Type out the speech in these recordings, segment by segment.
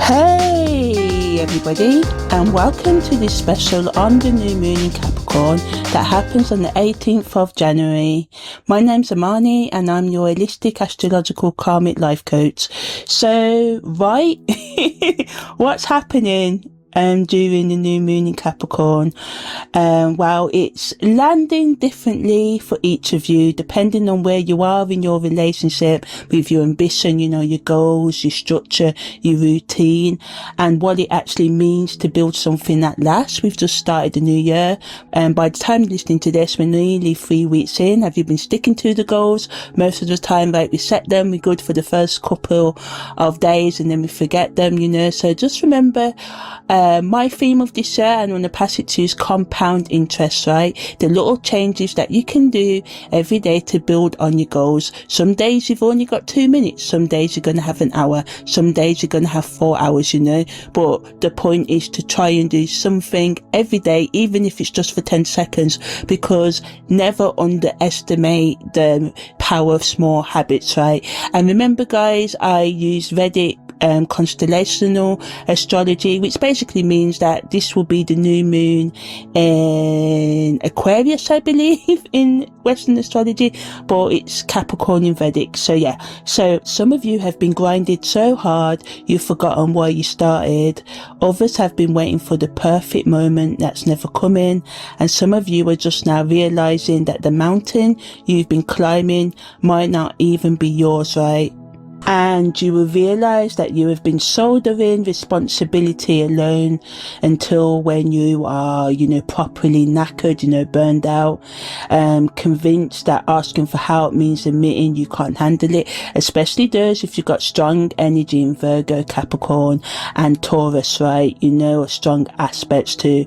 Hey everybody, and welcome to this special on the new moon in Capricorn that happens on the 18th of January. My name's Amani and I'm your holistic astrological karmic life coach. So, right, what's happening during the new moon in Capricorn? Well, it's landing differently for each of you depending on where you are in your relationship with your ambition, you know, your goals, your structure, your routine, and what it actually means to build something that lasts. We've just started the new year, and by the time you're listening to this, we're nearly 3 weeks in. Have you been sticking to the goals? Most of the time, right, we set them, we're good for the first couple of days and then we forget them, you know. So just remember, my theme of this year, and I'm going to pass it to, is compound interest, right? The little changes that you can do every day to build on your goals. Some days you've only got 2 minutes. Some days you're going to have an hour. Some days you're going to have 4 hours, you know. But the point is to try and do something every day, even if it's just for 10 seconds, because never underestimate the power of small habits, right? And remember, guys, I use Vedic constellational astrology, which basically means that this will be the new moon in Aquarius, I believe, in Western astrology, but it's Capricorn in Vedic. So yeah, so some of you have been grinded so hard you've forgotten why you started. Others have been waiting for the perfect moment that's never coming, and some of you are just now realizing that the mountain you've been climbing might not even be yours, right? And you will realize that you have been shouldering responsibility alone until when you are, you know, properly knackered, you know, burned out, convinced that asking for help means admitting you can't handle it, especially those if you've got strong energy in Virgo, Capricorn and Taurus, right? You know, a strong aspects to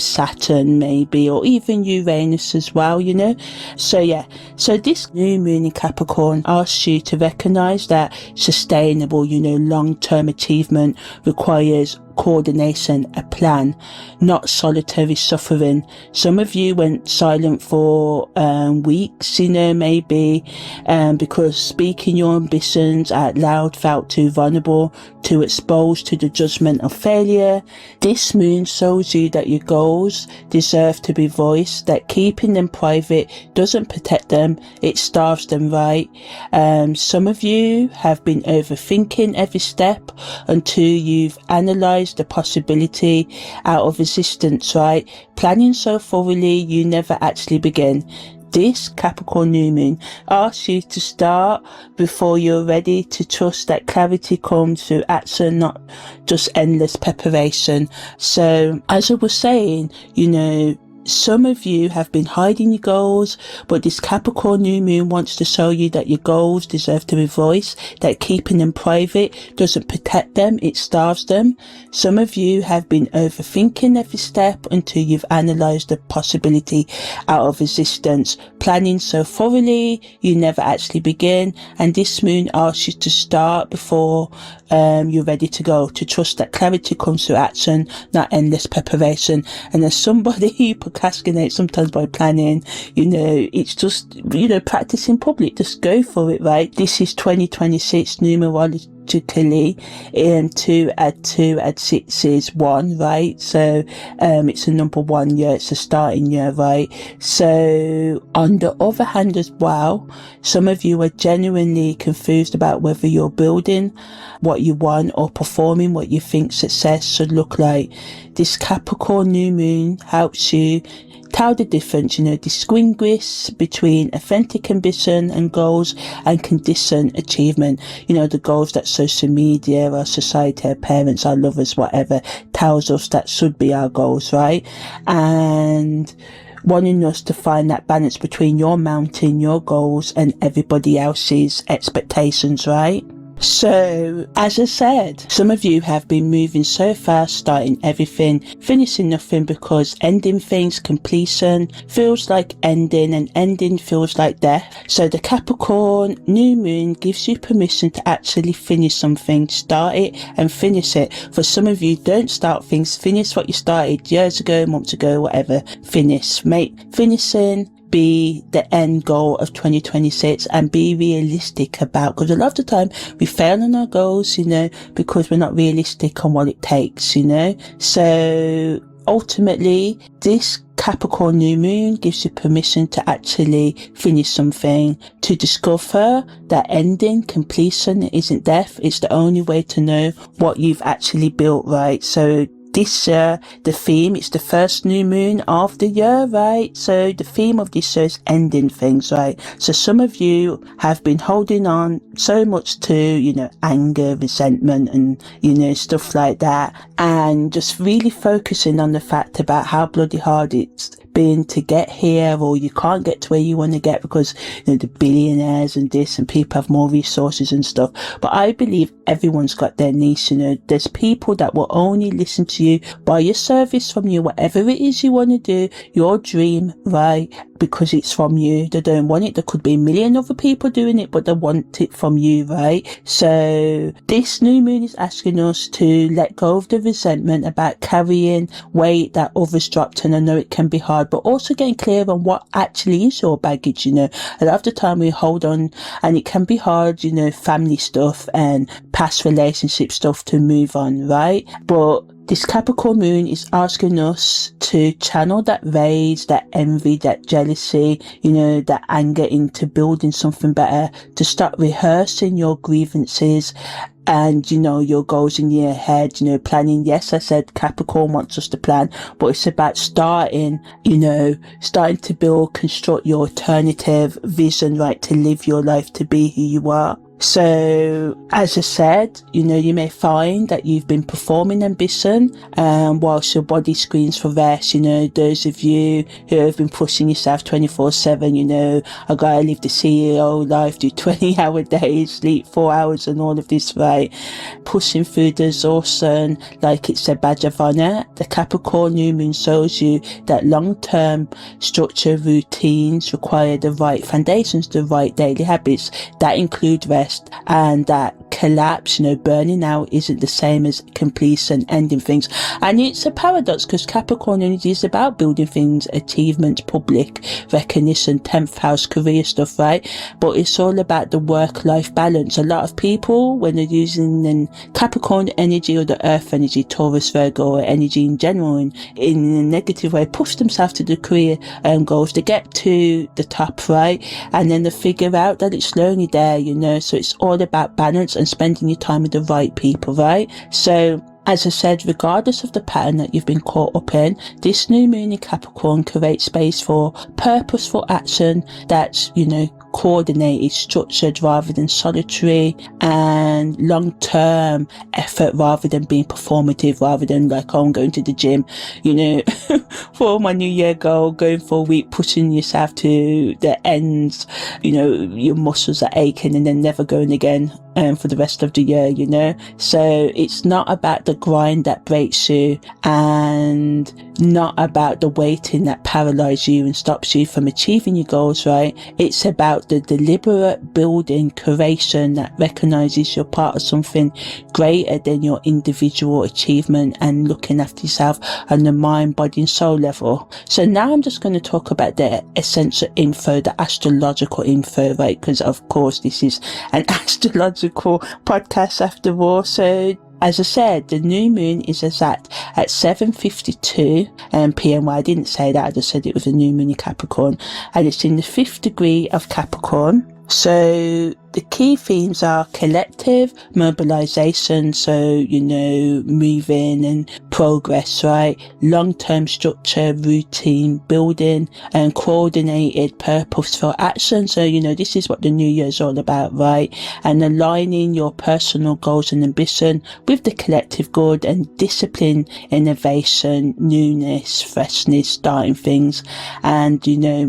Saturn maybe, or even Uranus as well, you know. So yeah, so this new moon in Capricorn asks you to recognize that sustainable, you know, long-term achievement requires coordination, a plan, not solitary suffering. Some of you went silent for weeks, you know, maybe because speaking your ambitions out loud felt too vulnerable, too exposed to the judgment of failure. This moon shows you that your goals deserve to be voiced, that keeping them private doesn't protect them, it starves them, right? Some of you have been overthinking every step until you've analysed the possibility out of existence, right? Planning so thoroughly you never actually begin. This Capricorn new moon asks you to start before you're ready, to trust that clarity comes through action, not just endless preparation. So as I was saying, you know, some of you have been hiding your goals, but this Capricorn new moon wants to show you that your goals deserve to be voiced, that keeping them private doesn't protect them, it starves them. Some of you have been overthinking every step until you've analysed the possibility out of existence, planning so thoroughly you never actually begin, and this moon asks you to start before you're ready to go, to trust that clarity comes through action, not endless preparation. And as somebody who procrastinates sometimes by planning, you know, it's just, you know, practice in public, just go for it, right? This is 2026 numerology. 2 add 2 add 6 is 1, right? So it's a number 1 year, it's a starting year, right? So on the other hand as well, some of you are genuinely confused about whether you're building what you want or performing what you think success should look like. This Capricorn new moon helps you tell the difference, you know, distinguish between authentic ambition and goals and conditioned achievement. You know, the goals that social media, our society, our parents, our lovers, whatever, tells us that should be our goals, right? And wanting us to find that balance between your mountain, your goals, and everybody else's expectations, right? So, as I said, some of you have been moving so fast, starting everything, finishing nothing, because ending things, completion, feels like ending, and ending feels like death. So the Capricorn new moon gives you permission to actually finish something, start it and finish it. For some of you, don't start things, finish what you started years ago, months ago, whatever. Finish. Finishing be the end goal of 2026 and be realistic about, because a lot of the time we fail on our goals, because we're not realistic on what it takes, So ultimately, this Capricorn new moon gives you permission to actually finish something, to discover that ending, completion isn't death. It's the only way to know what you've actually built, right? So this year, the theme, it's the first new moon of the year, right? So the theme of this year is ending things, right? So some of you have been holding on so much to, anger, resentment and, stuff like that. And just really focusing on the fact about how bloody hard it's been to get here, or you can't get to where you want to get because, the billionaires and this and people have more resources and stuff. But I believe everyone's got their niche, there's people that will only listen to you, buy your service from you, whatever it is you want to do, your dream, right? Because it's from you. They don't want it. There could be a million other people doing it, but they want it from you, right? So this new moon is asking us to let go of the resentment about carrying weight that others dropped. And I know it can be hard, but also getting clear on what actually is your baggage, A lot of the time we hold on and it can be hard, family stuff and past relationship stuff to move on, right? But this Capricorn moon is asking us to channel that rage, that envy, that jealousy, that anger into building something better, to start rehearsing your grievances and, your goals in your head, planning. Yes, I said Capricorn wants us to plan, but it's about starting to build, construct your alternative vision, right, to live your life, to be who you are. So, as I said, you may find that you've been performing ambition, whilst your body screams for rest. Those of you who have been pushing yourself 24/7, I gotta live the CEO life, do 20-hour days, sleep 4 hours and all of this, right? Pushing through the exhaustion like it's a badge of honor. The Capricorn new moon shows you that long-term structure routines require the right foundations, the right daily habits that include rest, and that collapse, burning out isn't the same as completion, ending things. And it's a paradox because Capricorn energy is about building things, achievements, public recognition, 10th house, career stuff, right? But it's all about the work-life balance. A lot of people, when they're using Capricorn energy or the earth energy, Taurus, Virgo, or energy in general, in a negative way, push themselves to the career goals. They get to the top, right? And then they figure out that it's lonely there, so it's all about balance and spending your time with the right people, right? So, as I said, regardless of the pattern that you've been caught up in, this new moon in Capricorn creates space for purposeful action that's, coordinated, structured rather than solitary, and long-term effort rather than being performative, rather than like, I'm going to the gym, for my new year goal, going for a week, pushing yourself to the ends, your muscles are aching and then never going again for the rest of the year, So it's not about the grind that breaks you and not about the waiting that paralyzes you and stops you from achieving your goals, right? It's about the deliberate building, creation that recognizes you're part of something greater than your individual achievement and looking after yourself on the mind, body and soul level. So now I'm just going to talk about the essential info, the astrological info, right? Because of course this is an astrological podcast after all. So as I said, the new moon is exact at 7:52 p.m. Well, I didn't say that, I just said it was a new moon in Capricorn, and it's in the 5th degree of Capricorn. So the key themes are collective mobilization, so, moving and progress, right? Long-term structure, routine, building and coordinated purposeful action. So, this is what the new year is all about, right? And aligning your personal goals and ambition with the collective good, and discipline, innovation, newness, freshness, starting things, and,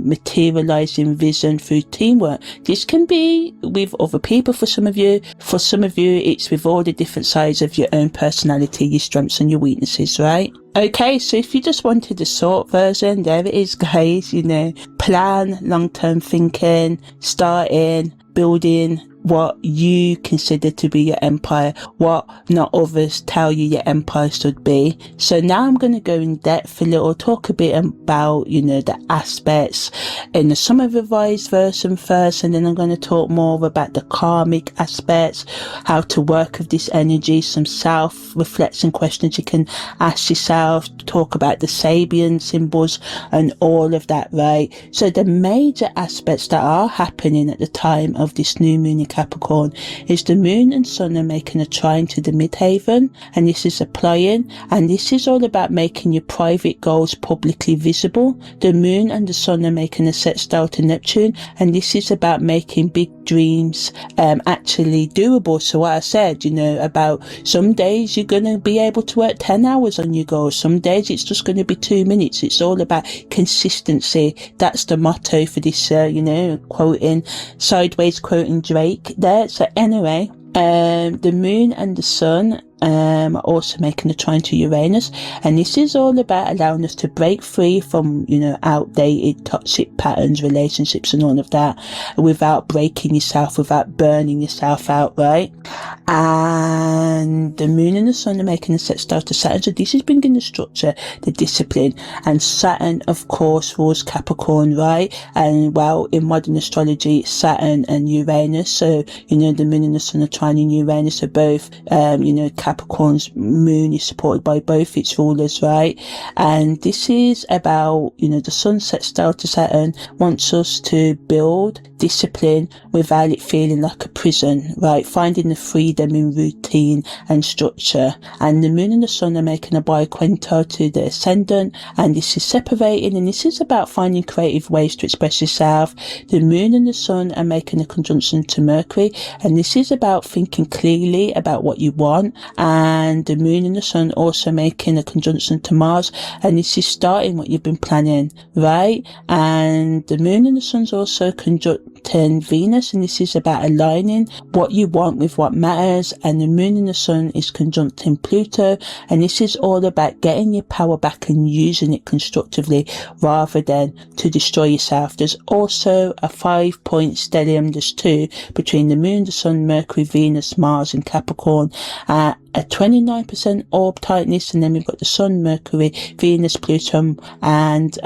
materializing vision through teamwork. This can be with other people for some of you. For some of you, it's with all the different sides of your own personality, your strengths and your weaknesses, right? Okay, so if you just wanted the short version, there it is, guys. Plan, long-term thinking, starting, building, what you consider to be your empire, what not others tell you your empire should be. So now I'm going to go in depth a little, talk a bit about, the aspects in the summer revised version first, and then I'm going to talk more about the karmic aspects, how to work with this energy, some self-reflection questions you can ask yourself, talk about the Sabian symbols and all of that, right? So the major aspects that are happening at the time of this new moon in Capricorn is the moon and sun are making a trine to the midheaven, and this is applying, and this is all about making your private goals publicly visible. The moon and the sun are making a sextile to Neptune, and this is about making big dreams actually doable. So what I said, about some days you're going to be able to work 10 hours on your goals, some days it's just going to be 2 minutes. It's all about consistency. That's the motto for this, sideways quoting Drake there. So anyway, the moon and the sun are also making a trine to Uranus, and this is all about allowing us to break free from outdated toxic patterns, relationships and all of that, without breaking yourself, without burning yourself out, right? And the moon and the sun are making a sextile to Saturn, so this is bringing the structure, the discipline, and Saturn of course rules Capricorn, right? And well, in modern astrology, Saturn and Uranus, so the moon and the sun are trining Uranus, are both Capricorn's moon is supported by both its rulers, right? And this is about, the sun sextile to Saturn wants us to build discipline without it feeling like a prison, right? Finding the freedom in routine and structure. And the moon and the sun are making a biquinto to the ascendant, and this is separating, and this is about finding creative ways to express yourself. The moon and the sun are making a conjunction to Mercury, and this is about thinking clearly about what you want. And the moon and the sun also making a conjunction to Mars, and this is starting what you've been planning, right? And the moon and the sun's also conjuncting Venus, and this is about aligning what you want with what matters. And the moon and the sun is conjuncting Pluto, and this is all about getting your power back and using it constructively rather than to destroy yourself. There's also a 5-point stellium, there's 2, between the moon, the sun, Mercury, Venus, Mars and Capricorn, at 29% orb tightness, and then we've got the sun, Mercury, Venus, Pluto and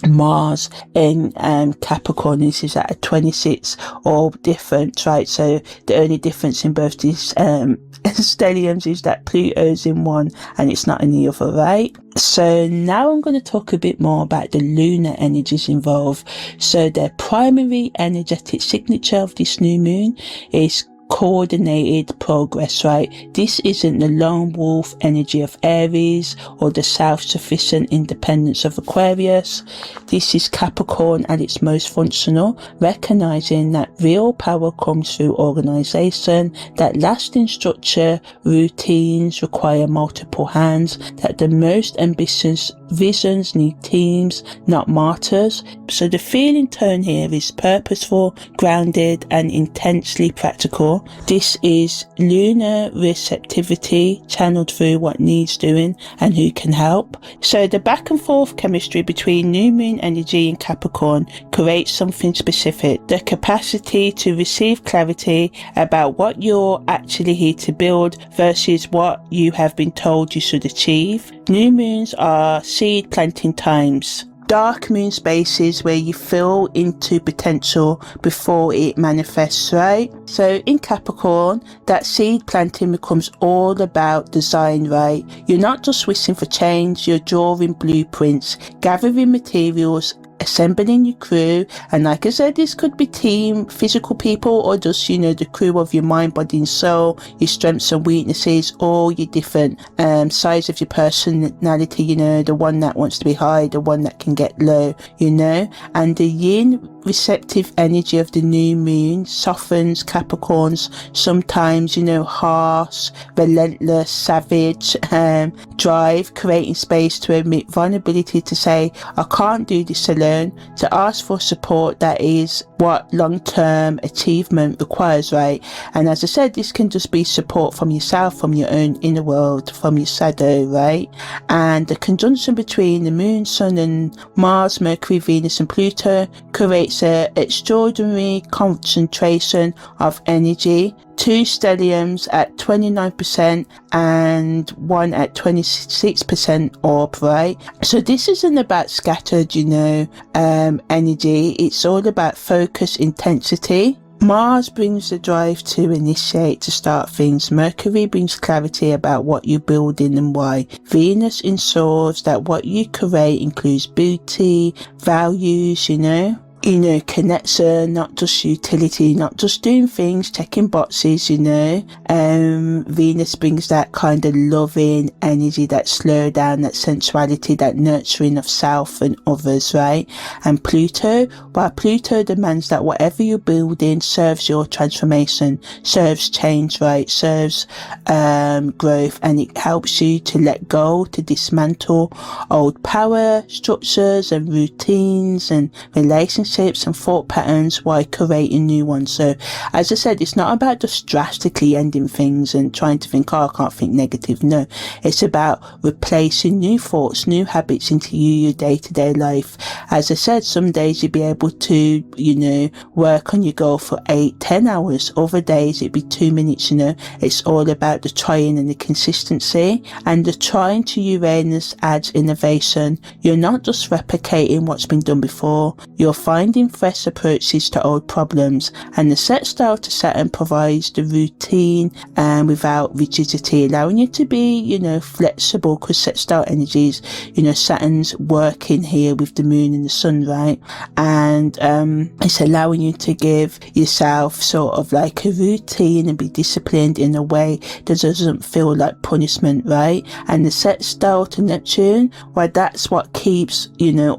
Mars in Capricorn. This is at a 26 orb difference, right? So the only difference in both these stelliums is that Pluto's in one and it's not in the other, right? So now I'm going to talk a bit more about the lunar energies involved. So the primary energetic signature of this new moon is coordinated progress, right? This isn't the lone wolf energy of Aries or the self-sufficient independence of Aquarius. This is Capricorn at its most functional, recognizing that real power comes through organization, that lasting structure, routines require multiple hands, that the most ambitious visions need teams, not martyrs. So the feeling tone here is purposeful, grounded and intensely practical. This is lunar receptivity channeled through what needs doing and who can help. So the back and forth chemistry between new moon energy and Capricorn creates something specific, the capacity to receive clarity about what you're actually here to build versus what you have been told you should achieve. New moons are seed planting times, dark moon spaces where you feel into potential before it manifests, right? So in Capricorn, that seed planting becomes all about design, right? You're not just wishing for change, you're drawing blueprints, gathering materials, assembling your crew. And like I said, this could be team, physical people, or just, the crew of your mind, body and soul, your strengths and weaknesses, all your different sides of your personality, the one that wants to be high, the one that can get low, and the yin receptive energy of the new moon softens Capricorn's sometimes, harsh, relentless, savage drive, creating space to admit vulnerability, to say, I can't do this alone. alone. To ask for support, that is what long-term achievement requires, right? And as I said, this can just be support from yourself, from your own inner world, from your shadow, right? And the conjunction between the moon, sun and Mars, Mercury, Venus and Pluto creates an extraordinary concentration of energy. 2 stelliums at 29% and 1 at 26% orb, right? So this isn't about scattered, energy. It's all about focus, intensity. Mars brings the drive to initiate, to start things. Mercury brings clarity about what you're building and why. Venus ensures that what you create includes beauty, values, connection, not just utility, not just doing things, checking boxes, Venus brings that kind of loving energy, that slow down, that sensuality, that nurturing of self and others, right? And Pluto demands that whatever you're building serves your transformation, serves change, right? Serves growth, and it helps you to let go, to dismantle old power structures and routines and relationships and thought patterns while creating new ones. So as I said, it's not about just drastically ending things and trying to think, I can't think negative. No, it's about replacing new thoughts, new habits into your day-to-day life. As I said, some days you'll be able to, work on your goal for 8-10 hours. Other days it'd be 2 minutes. It's all about the trying and the consistency. And the trying to Uranus adds innovation. You're not just replicating what's been done before, you're finding fresh approaches to old problems. And the set style to Saturn provides the routine and without rigidity, allowing you to be, flexible, because set style energies, Saturn's working here with the moon and the sun, right? And it's allowing you to give yourself sort of like a routine and be disciplined in a way that doesn't feel like punishment, right? And the set style to Neptune, well, that's what keeps,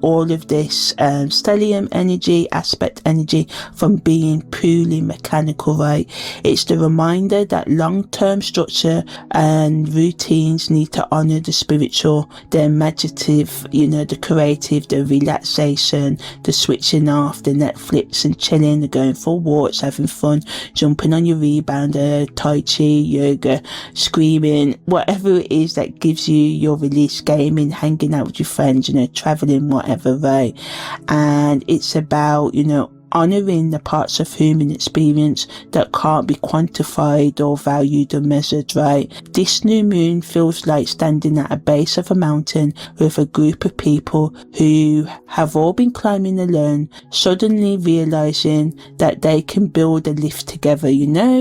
all of this stellium energy, aspect energy from being purely mechanical, right? It's the reminder that long-term structure and routines need to honor the spiritual, the imaginative, the creative, the relaxation, the switching off, the Netflix and chilling, the going for walks, having fun, jumping on your rebounder, tai chi, yoga, screaming, whatever it is that gives you your release, gaming, hanging out with your friends, traveling, whatever, right? And it's about, honouring the parts of human experience that can't be quantified or valued or measured, right? This new moon feels like standing at a base of a mountain with a group of people who have all been climbing alone, suddenly realising that they can build a lift together,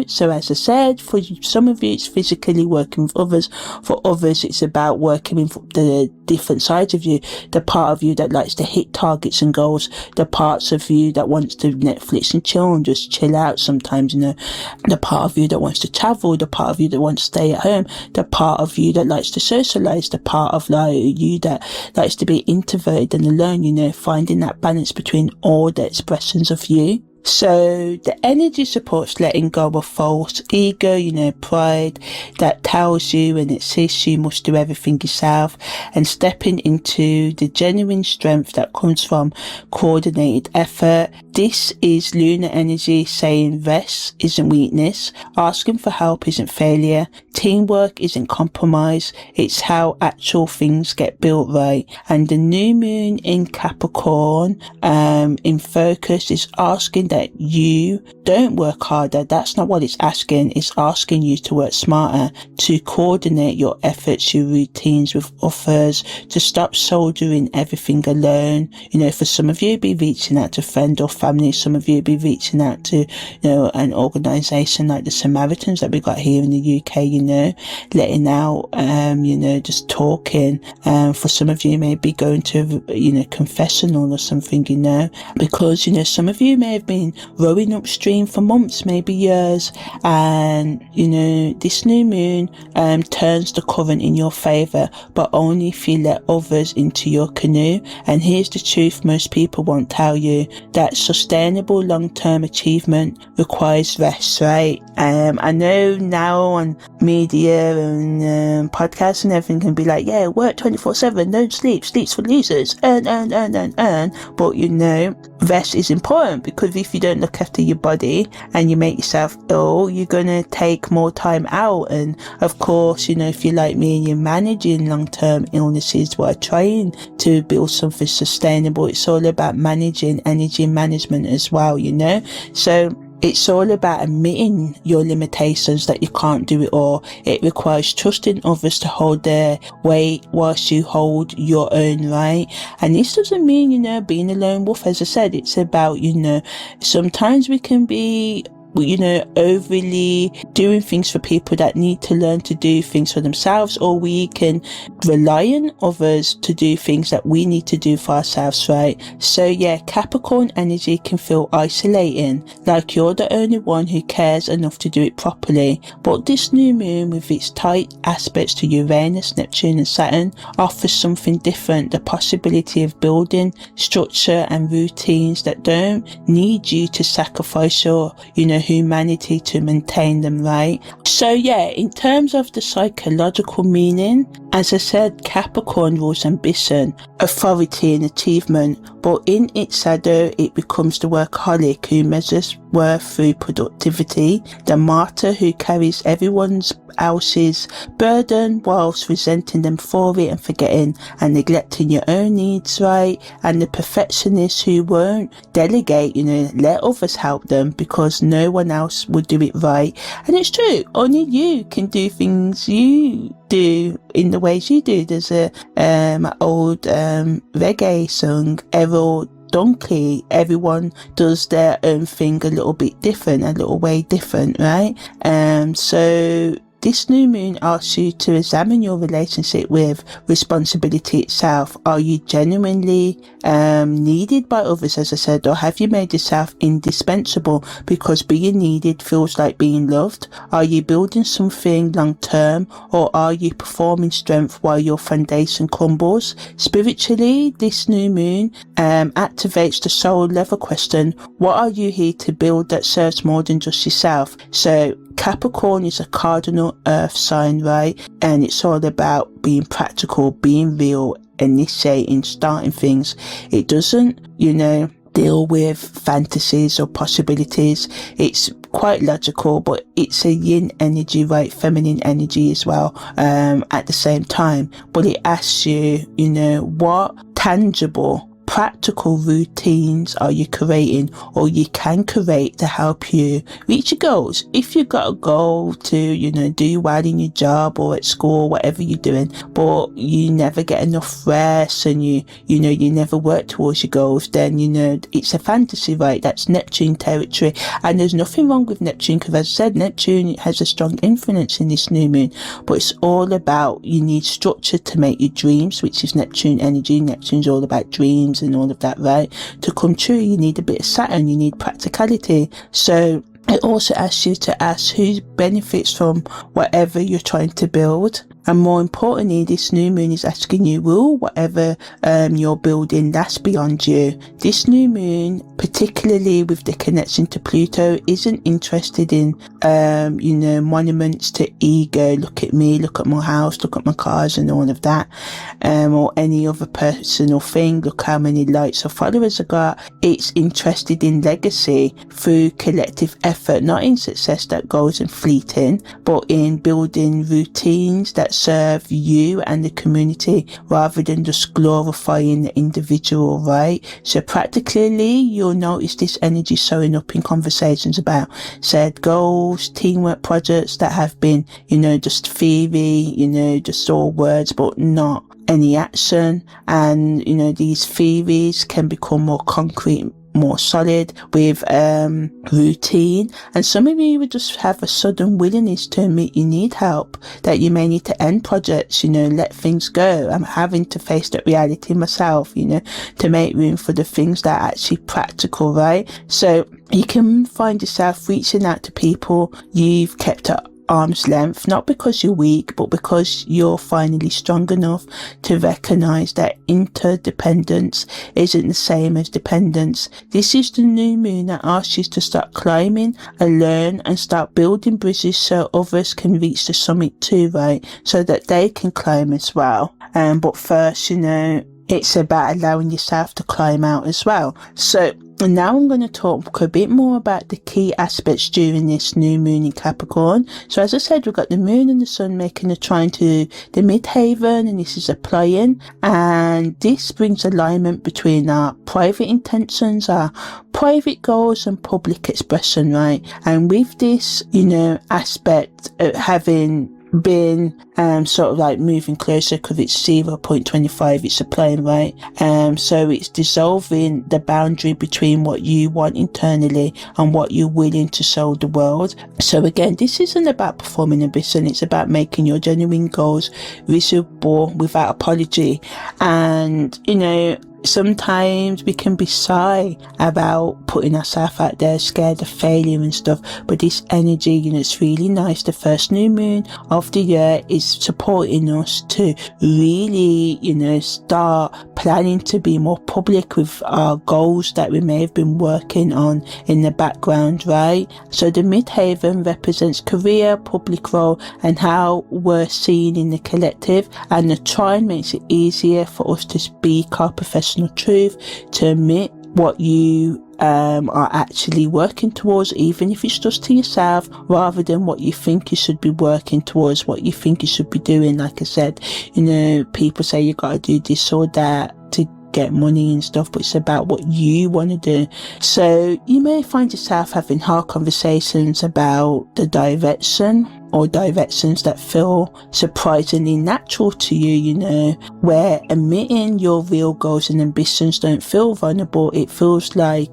So as I said, for some of you it's physically working with others, for others it's about working with the different sides of you, the part of you that likes to hit targets and goals, the parts of you that wants to Netflix and chill and just chill out sometimes, the part of you that wants to travel, the part of you that wants to stay at home, the part of you that likes to socialize, the part of you that likes to be introverted and alone, finding that balance between all the expressions of you. So the energy supports letting go of false ego, pride that tells you and insists you must do everything yourself, and stepping into the genuine strength that comes from coordinated effort. This is lunar energy saying rest isn't weakness, asking for help isn't failure, teamwork isn't compromise, it's how actual things get built, right? And the new moon in Capricorn in focus is asking that you don't work harder. That's not what it's asking. It's asking you to work smarter, to coordinate your efforts, your routines with others, to stop shouldering everything alone. For some of you, be reaching out to friend or family. Some of you be reaching out to, an organisation like the Samaritans that we got here in the UK, letting out, just talking. For some of you, maybe going to, confessional or something, because, some of you may have been been rowing upstream for months, maybe years, and this new moon turns the current in your favor, but only if you let others into your canoe. And here's the truth most people won't tell you, that sustainable long-term achievement requires rest, right? I know now on media and podcasts and everything can be like, yeah, work 24/7, don't sleep, sleep's for losers, earn, but rest is important, because if you don't look after your body and you make yourself ill, you're gonna take more time out. And of course, if you're like me and you're managing long-term illnesses while trying to build something sustainable, it's all about managing energy management as well, so it's all about admitting your limitations, that you can't do it all. It requires trusting others to hold their weight whilst you hold your own, right? And this doesn't mean, being a lone wolf. As I said, it's about, sometimes we can be overly doing things for people that need to learn to do things for themselves, or we can rely on others to do things that we need to do for ourselves, right? So yeah, Capricorn energy can feel isolating, like you're the only one who cares enough to do it properly. But this new moon, with its tight aspects to Uranus, Neptune and Saturn, offers something different, the possibility of building structure and routines that don't need you to sacrifice your humanity to maintain them, right? So yeah, in terms of the psychological meaning, as I said, Capricorn rules ambition, authority and achievement, but in its shadow it becomes the workaholic who measures worth through productivity, the martyr who carries everyone else's burden whilst resenting them for it and forgetting and neglecting your own needs, right? And the perfectionist who won't delegate, let others help them because no one else would do it right. And it's true, only you can do things you do in the ways you do. There's a old reggae song, Errol Donkey, everyone does their own thing a little bit different, a little way different, right? So this new moon asks you to examine your relationship with responsibility itself. Are you genuinely needed by others, as I said, or have you made yourself indispensable because being needed feels like being loved? Are you building something long term, or are you performing strength while your foundation crumbles? Spiritually, this new moon activates the soul level question, what are you here to build that serves more than just yourself? So Capricorn is a cardinal earth sign, right? And it's all about being practical, being real, initiating, starting things. It doesn't, deal with fantasies or possibilities. It's quite logical, but it's a yin energy, right? Feminine energy as well, at the same time. But it asks you, what tangible practical routines are you creating, or you can create, to help you reach your goals? If you've got a goal to, do well in your job or at school, whatever you're doing, but you never get enough rest and you never work towards your goals, then, it's a fantasy, right? That's Neptune territory. And there's nothing wrong with Neptune, because as I said, Neptune has a strong influence in this new moon, but it's all about, you need structure to make your dreams, which is Neptune energy. Neptune's all about dreams and all of that, right? To come true, you need a bit of Saturn, you need practicality. So it also asks you to ask who benefits from whatever you're trying to build. And more importantly, this new moon is asking you, will whatever you're building last beyond you? This new moon, particularly with the connection to Pluto, isn't interested in, monuments to ego. Look at me, look at my house, look at my cars and all of that, or any other personal thing. Look how many likes or followers I got. It's interested in legacy through collective effort, not in success that goes and fleeting, but in building routines that serve you and the community rather than just glorifying the individual, right? So practically, you'll notice this energy showing up in conversations about said goals, teamwork projects that have been, just theory, just all words, but not any action. And, these theories can become more concrete, more solid with routine. And some of you would just have a sudden willingness to admit you need help, that you may need to end projects, let things go. I'm having to face that reality myself, to make room for the things that are actually practical, right? So you can find yourself reaching out to people you've kept at arm's length, not because you're weak, but because you're finally strong enough to recognize that interdependence isn't the same as dependence. This is the new moon that asks you to start climbing and learn and start building bridges so others can reach the summit too, right? So that they can climb as well. But first, it's about allowing yourself to climb out as well. So now I'm going to talk a bit more about the key aspects during this new moon in Capricorn. So as I said, we've got the moon and the sun making a trine to the midheaven, and this is applying, and this brings alignment between our private intentions, our private goals and public expression, right? And with this, aspect of having been sort of like moving closer, because it's 0.25, it's applying, right? So it's dissolving the boundary between what you want internally and what you're willing to show the world. So again, this isn't about performing ambition, it's about making your genuine goals visible without apology. And sometimes we can be shy about putting ourselves out there, scared of failure and stuff, but this energy, it's really nice. The first new moon of the year is supporting us to really, start planning to be more public with our goals that we may have been working on in the background, right? So the midheaven represents career, public role, and how we're seen in the collective, and the trine makes it easier for us to speak our professional truth, to admit what you are actually working towards, even if it's just to yourself, rather than what you think you should be working towards, what you think you should be doing. Like I said, people say you gotta do this or that to get money and stuff, but it's about what you want to do. So you may find yourself having hard conversations about the direction or directions that feel surprisingly natural to you, where admitting your real goals and ambitions don't feel vulnerable. It feels like,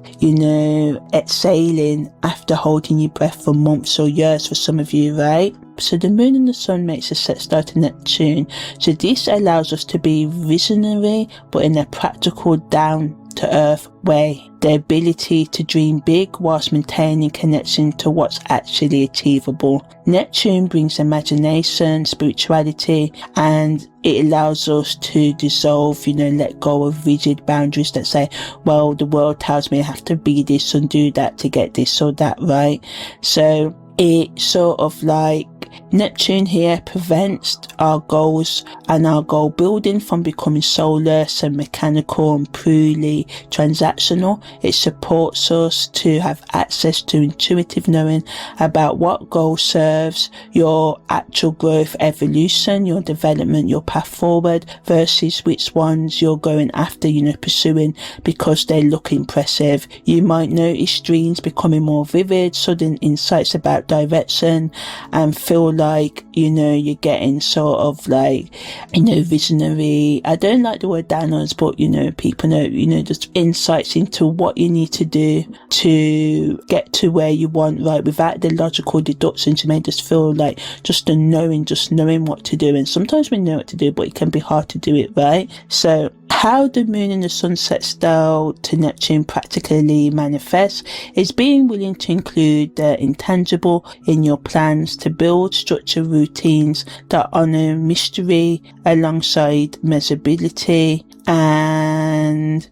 exhaling after holding your breath for months or years for some of you, right? So the moon and the sun makes a set start to Neptune. So this allows us to be visionary, but in a practical, down to earth way. The ability to dream big whilst maintaining connection to what's actually achievable. Neptune brings imagination, spirituality, and it allows us to dissolve, let go of rigid boundaries that say, well, the world tells me I have to be this and do that to get this or that, right? So it sort of like Neptune here prevents our goals and our goal building from becoming soulless and mechanical and purely transactional. It supports us to have access to intuitive knowing about what goal serves your actual growth, evolution, your development, your path forward, versus which ones you're going after, pursuing because they look impressive. You might notice dreams becoming more vivid, sudden insights about direction, and feel like, you're getting sort of like, visionary. I don't like the word downloads, but, people know, just insights into what you need to do to get to where you want, right? Without the logical deductions, you may just feel like just knowing what to do. And sometimes we know what to do, but it can be hard to do it, right? So how the moon and the sun set style to Neptune practically manifests is being willing to include the intangible in your plans, to build structured routines that honor mystery alongside measurability. And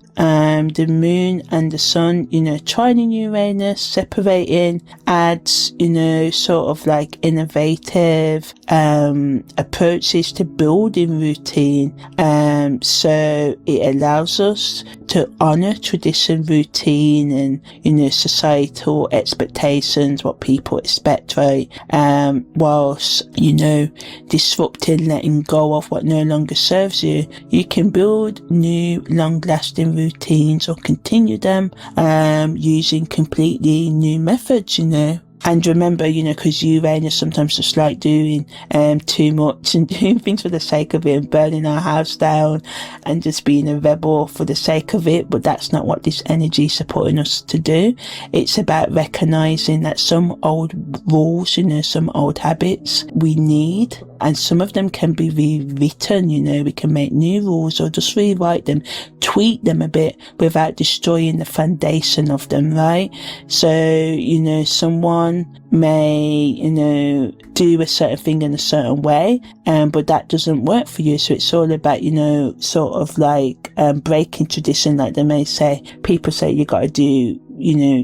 the moon and the sun, trining Uranus, separating, adds, sort of like innovative approaches to building routine. So it allows us to honor tradition, routine, and, societal expectations, what people expect, right? Whilst, disrupting, letting go of what no longer serves you. You can build new, long-lasting routines or continue them, using completely new methods, And remember, because Uranus sometimes just like doing too much and doing things for the sake of it and burning our house down and just being a rebel for the sake of it. But that's not what this energy is supporting us to do. It's about recognizing that some old rules, some old habits we need, and some of them can be rewritten. We can make new rules or just rewrite them, tweak them a bit without destroying the foundation of them, right? So, someone may, do a certain thing in a certain way, but that doesn't work for you. So it's all about, sort of like breaking tradition. Like they may say, people say you got to do,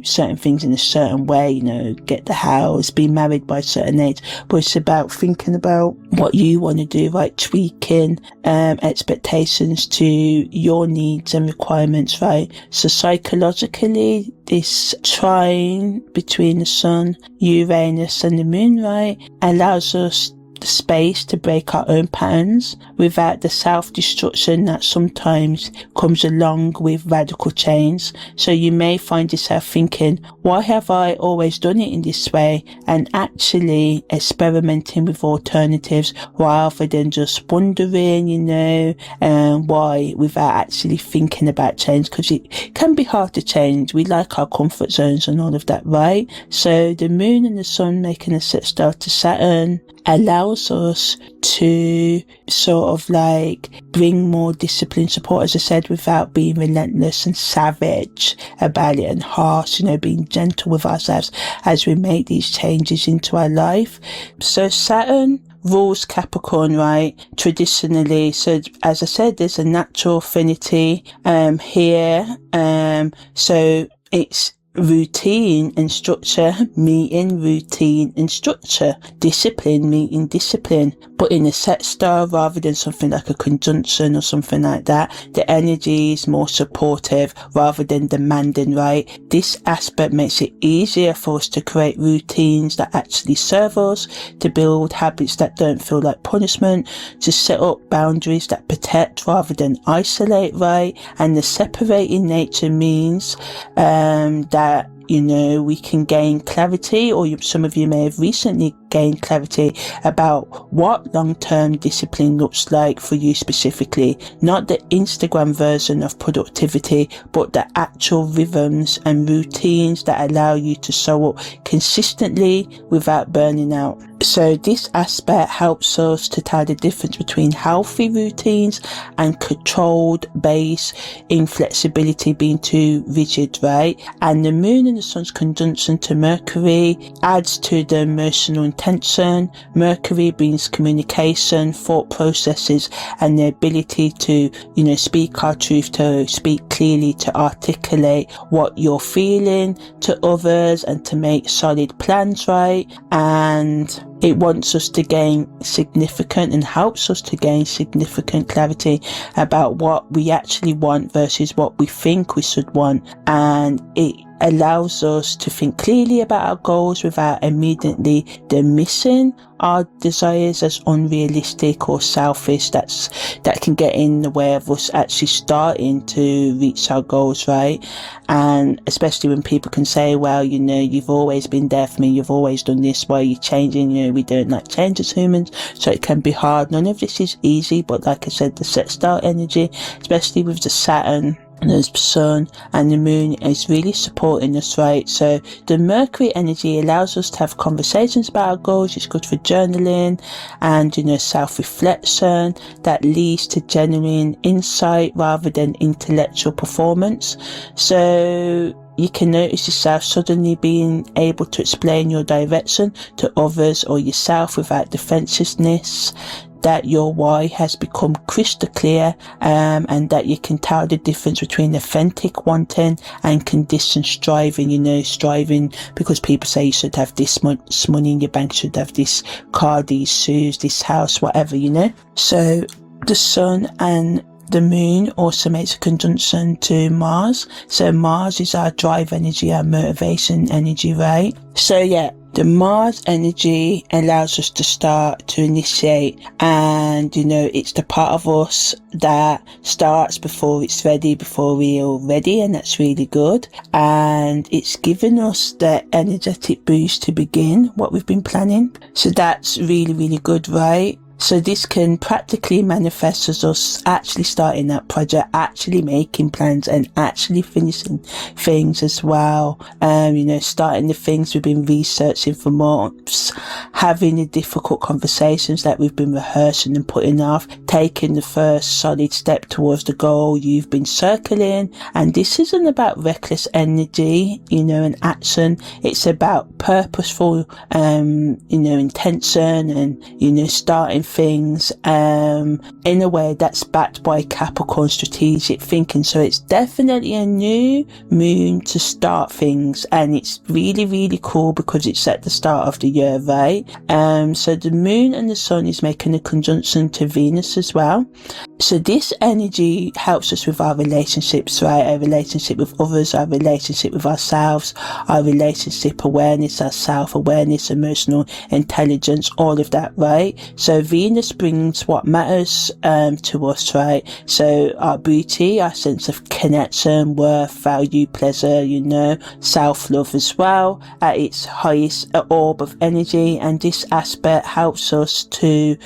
certain things in a certain way, get the house, be married by a certain age, but it's about thinking about what you want to do, right? Tweaking expectations to your needs and requirements, right? So psychologically, this trine between the sun, Uranus and the moon, right, allows us the space to break our own patterns without the self-destruction that sometimes comes along with radical change. So you may find yourself thinking, why have I always done it in this way? And actually experimenting with alternatives rather than just wondering, why, without actually thinking about change, because it can be hard to change. We like our comfort zones and all of that, right? So the moon and the sun making a set star to Saturn allows us to sort of like bring more discipline support, as I said, without being relentless and savage about it and harsh, being gentle with ourselves as we make these changes into our life. So Saturn rules Capricorn, right, traditionally. So as I said, there's a natural affinity here. So it's routine and structure meeting routine and structure, discipline meeting discipline, but in a set star rather than something like a conjunction or something like that. The energy is more supportive rather than demanding, right? This aspect makes it easier for us to create routines that actually serve us, to build habits that don't feel like punishment, to set up boundaries that protect rather than isolate, right? And the separating nature means that we can gain clarity, or some of you may have recently gained clarity about what long-term discipline looks like for you specifically. Not the Instagram version of productivity, but the actual rhythms and routines that allow you to show up consistently without burning out. So this aspect helps us to tell the difference between healthy routines and controlled base inflexibility being too rigid, right? And the moon and the sun's conjunction to Mercury adds to the emotional intention. Mercury brings communication, thought processes, and the ability to, speak our truth, to speak clearly, to articulate what you're feeling to others and to make solid plans, right? And it wants us to gain significant and helps us to gain significant clarity about what we actually want versus what we think we should want. And it allows us to think clearly about our goals without immediately dismissing our desires as unrealistic or selfish. That can get in the way of us actually starting to reach our goals, right? And especially when people can say, well, you've always been there for me, you've always done this, why are you changing? We don't like change as humans, so it can be hard. None of this is easy, but like I said, the set star energy, especially with the Saturn, the sun and the moon, is really supporting us, right? So the Mercury energy allows us to have conversations about our goals. It's good for journaling and self-reflection that leads to genuine insight rather than intellectual performance. So you can notice yourself suddenly being able to explain your direction to others or yourself without defensiveness, that your why has become crystal clear, and that you can tell the difference between authentic wanting and conditioned striving. Striving because people say you should have this much money in your bank, should have this car, these shoes, this house, whatever, So the sun and the moon also makes a conjunction to Mars. So Mars is our drive energy, our motivation energy, right? So yeah, the Mars energy allows us to start to initiate, and it's the part of us that starts before it's ready, before we're ready, and that's really good. And it's given us the energetic boost to begin what we've been planning. So that's really, really good, right? So this can practically manifest as us actually starting that project, actually making plans and actually finishing things as well. Starting the things we've been researching for months, having the difficult conversations that we've been rehearsing and putting off, taking the first solid step towards the goal you've been circling. And this isn't about reckless energy, and action. It's about purposeful, intention and, starting things in a way that's backed by Capricorn strategic thinking. So it's definitely a new moon to start things, and it's really, really cool because it's at the start of the year, right? So the moon and the sun is making a conjunction to Venus as well. So this energy helps us with our relationships, right? Our relationship with others, our relationship with ourselves, our relationship awareness, our self-awareness, emotional intelligence, all of that, right? So Venus brings what matters to us, right? So our beauty, our sense of connection, worth, value, pleasure, self-love as well at its highest orb of energy. And this aspect helps us to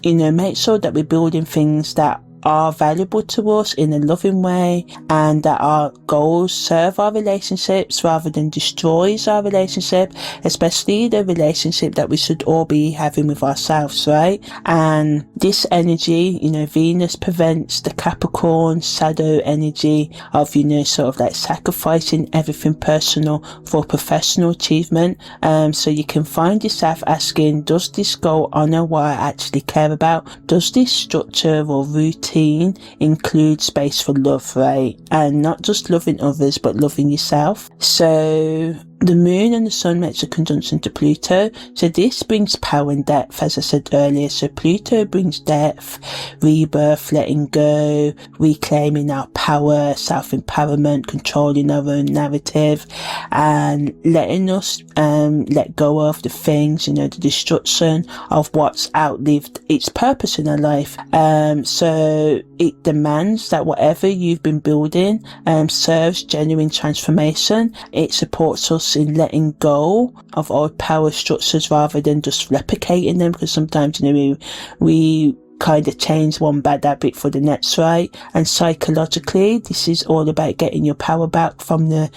make sure that we're building things that are valuable to us in a loving way, and that our goals serve our relationships rather than destroys our relationship, especially the relationship that we should all be having with ourselves, right? And this energy, Venus prevents the Capricorn shadow energy of, sort of like sacrificing everything personal for professional achievement. So you can find yourself asking, does this goal honor what I actually care about? Does this structure or routine include space for love, right? And not just loving others, but loving yourself. So the moon and the sun makes a conjunction to Pluto. So this brings power and depth, as I said earlier. So Pluto brings depth, rebirth, letting go, reclaiming our power, self-empowerment, controlling our own narrative, and letting us let go of the things, the destruction of what's outlived its purpose in our life. So it demands that whatever you've been building serves genuine transformation. It supports us in letting go of old power structures rather than just replicating them, because sometimes we kind of change one bad habit for the next, right? And psychologically, this is all about getting your power back from the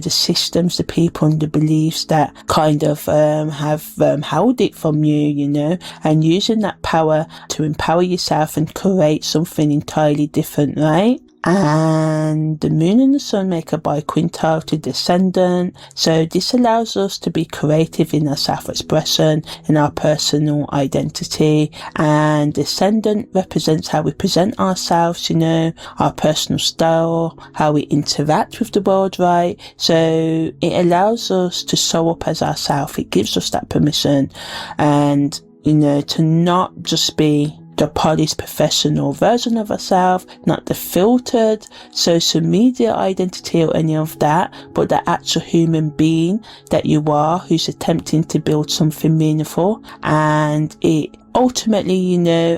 systems, the people and the beliefs that kind of have held it from you, and using that power to empower yourself and create something entirely different, right? And the moon and the sun make a biquintile to descendant. So this allows us to be creative in our self-expression, in our personal identity. And descendant represents how we present ourselves, our personal style, how we interact with the world, right? So it allows us to show up as ourselves. It gives us that permission, and, to not just be the polished professional version of ourselves, not the filtered social media identity or any of that, but the actual human being that you are, who's attempting to build something meaningful. And it ultimately,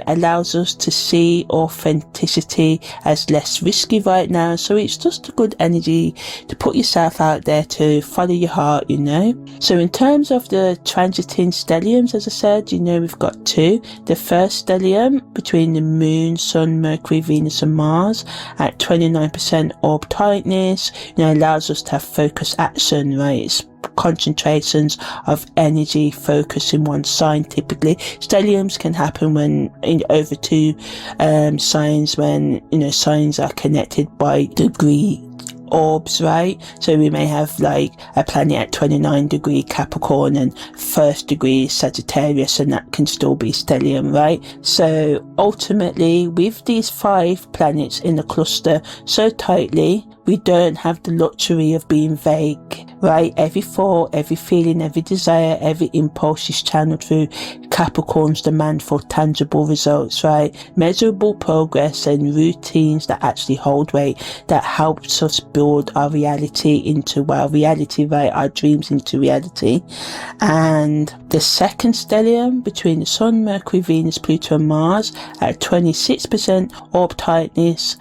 allows us to see authenticity as less risky right now. So it's just a good energy to put yourself out there, to follow your heart, So in terms of the transiting stelliums, as I said, we've got two. The first stellium between the moon, sun, Mercury, Venus and Mars at 29% orb tightness, allows us to have focused action, right? It's concentrations of energy focus in one sign. Typically stelliums can happen when in over two signs, when signs are connected by degree orbs, right? So we may have like a planet at 29 degree Capricorn and 1st degree Sagittarius, and that can still be stellium, right? So ultimately, with these 5 planets in the cluster so tightly, we we don't have the luxury of being vague, right? Every thought, every feeling, every desire, every impulse is channeled through Capricorn's demand for tangible results, right? Measurable progress and routines that actually hold weight, that helps us build our reality into reality, right? Our dreams into reality. And the second stellium between the Sun, Mercury, Venus, Pluto and Mars at 26% orb tightness,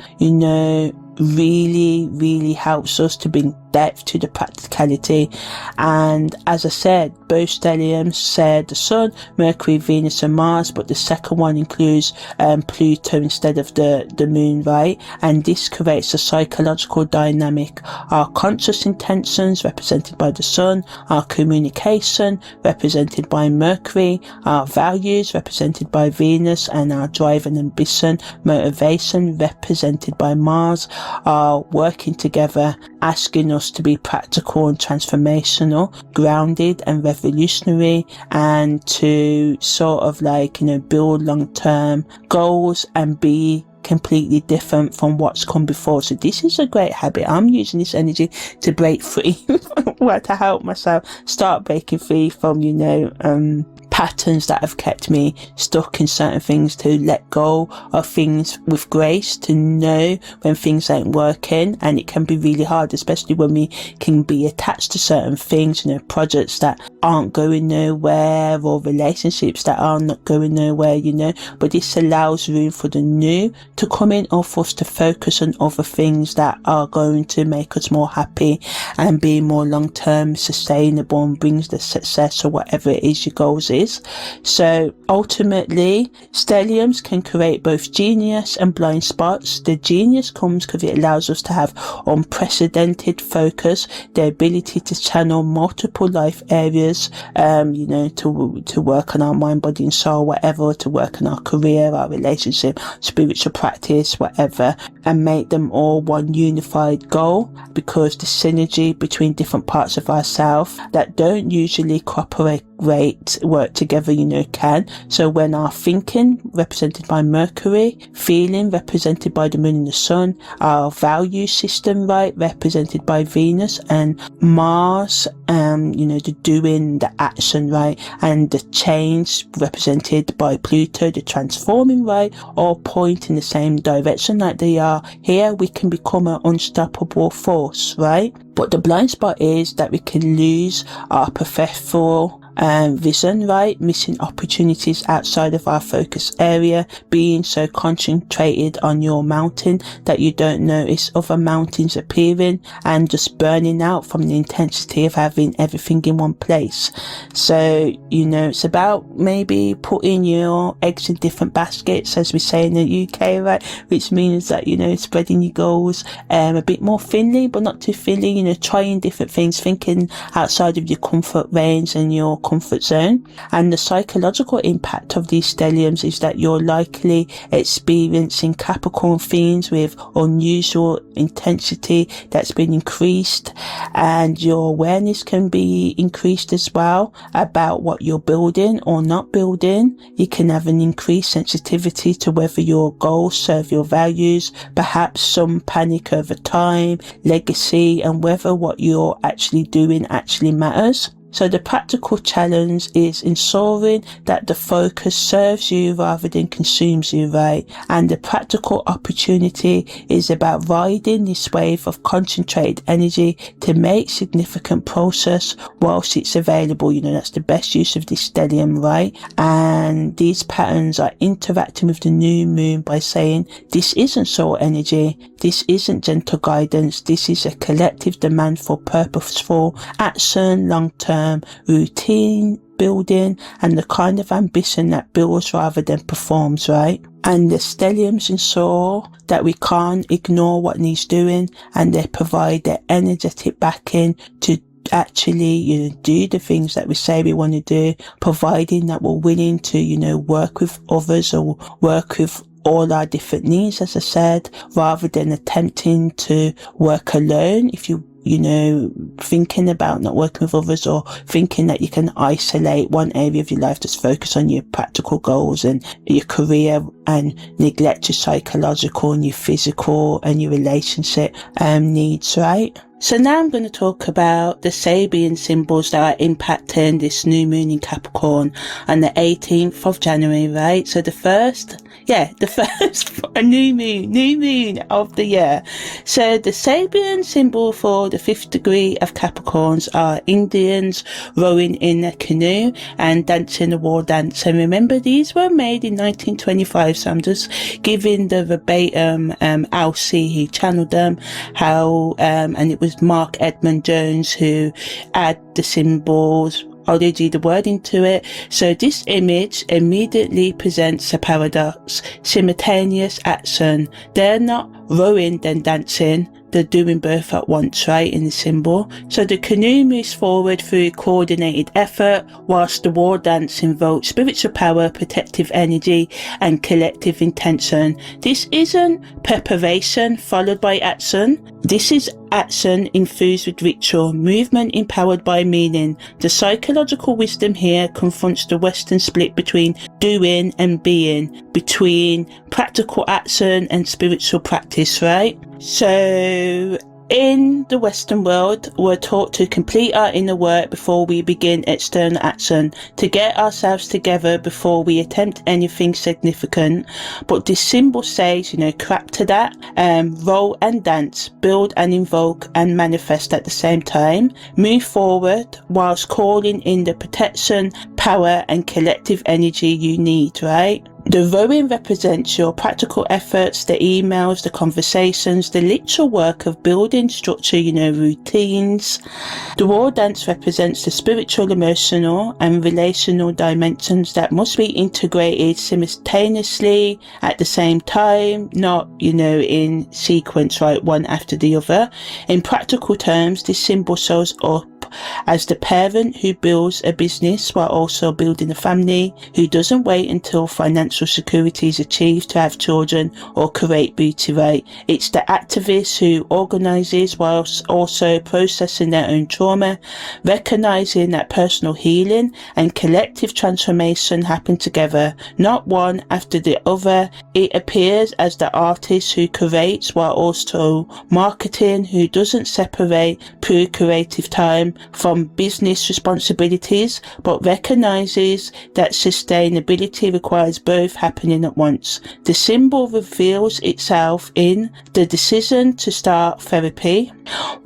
really helps us to bring depth to the practicality. And as I said, both stelliums said the Sun, Mercury, Venus and Mars, but the second one includes Pluto instead of the Moon, right? And this creates a psychological dynamic. Our conscious intentions represented by the Sun, our communication represented by Mercury, our values represented by Venus, and our drive and ambition, motivation represented by Mars, are working together, asking us to be practical and transformational, grounded and revolutionary, and to sort of build long-term goals and be completely different from what's come before. So this is a great habit. I'm using this energy to break free, to help myself start breaking free from, patterns that have kept me stuck in certain things, to let go of things with grace, to know when things ain't working. And it can be really hard, especially when we can be attached to certain things, projects that aren't going nowhere, or relationships that are not going nowhere, but this allows room for the new to come in, or for us to focus on other things that are going to make us more happy and be more long-term sustainable and brings the success or whatever it is your goals is. So ultimately, stelliums can create both genius and blind spots. The genius comes because it allows us to have unprecedented focus, the ability to channel multiple life areas, to work on our mind, body and soul, whatever, to work on our career, our relationship, spiritual practice, whatever, and make them all one unified goal, because the synergy between different parts of ourselves that don't usually cooperate work together, can. So when our thinking, represented by Mercury, feeling, represented by the Moon and the Sun, our value system, right, represented by Venus, and Mars, the doing, the action, right, and the change, represented by Pluto, the transforming, right, all point in the same direction like they are here, we can become an unstoppable force, right? But the blind spot is that we can lose our peripheral vision, right? Missing opportunities outside of our focus area, being so concentrated on your mountain that you don't notice other mountains appearing, and just burning out from the intensity of having everything in one place. So, it's about maybe putting your eggs in different baskets, as we say in the UK, right? Which means that, spreading your goals a bit more thinly, but not too thinly, trying different things, thinking outside of your comfort range and your comfort zone. And the psychological impact of these stelliums is that you're likely experiencing Capricorn themes with unusual intensity that's been increased, and your awareness can be increased as well about what you're building or not building. You can have an increased sensitivity to whether your goals serve your values, perhaps some panic over time, legacy, and whether what you're actually doing actually matters. So the practical challenge is ensuring that the focus serves you rather than consumes you, right? And the practical opportunity is about riding this wave of concentrated energy to make significant progress whilst it's available. That's the best use of this stellium, right? And these patterns are interacting with the new moon by saying, this isn't soul energy, this isn't gentle guidance, this is a collective demand for purposeful action, long-term routine building, and the kind of ambition that builds rather than performs, right? And the stelliums ensure that we can't ignore what needs doing, and they provide the energetic backing to actually do the things that we say we want to do, providing that we're willing to work with others or work with all our different needs, as I said, rather than attempting to work alone. If you thinking about not working with others, or thinking that you can isolate one area of your life, just focus on your practical goals and your career and neglect your psychological and your physical and your relationship needs, right? So now I'm going to talk about the Sabian symbols that are impacting this new moon in Capricorn on the 18th of January, right? So the first a new moon of the year. So the Sabian symbol for the 5th degree of Capricorns are Indians rowing in a canoe and dancing a war dance. And remember, these were made in 1925, so I'm just giving the verbatim Alcy who channeled them, and it was Mark Edmund Jones who add the symbols, the wording to it. So this image immediately presents a paradox: simultaneous action. They're not rowing then dancing, they're doing both at once, right, in the symbol. So the canoe moves forward through coordinated effort, whilst the war dance invokes spiritual power, protective energy, and collective intention. This isn't preparation followed by action. This is action infused with ritual, movement empowered by meaning. The psychological wisdom here confronts the Western split between doing and being, between practical action and spiritual practice, right? So in the Western world, we're taught to complete our inner work before we begin external action, to get ourselves together before we attempt anything significant. But this symbol says, crap to that, roll and dance, build and invoke and manifest at the same time. Move forward whilst calling in the protection, power and collective energy you need, right? The rowing represents your practical efforts, the emails, the conversations, the literal work of building structure, routines. The war dance represents the spiritual, emotional and relational dimensions that must be integrated simultaneously at the same time, not, in sequence, right, one after the other. In practical terms, this symbol shows up as the parent who builds a business while also building a family, who doesn't wait until financial security is achieved to have children or create beauty, right? It's the activist who organises whilst also processing their own trauma, recognising that personal healing and collective transformation happen together, not one after the other. It appears as the artist who creates while also marketing, who doesn't separate pure creative time from business responsibilities, but recognises that sustainability requires both happening at once. The symbol reveals itself in the decision to start therapy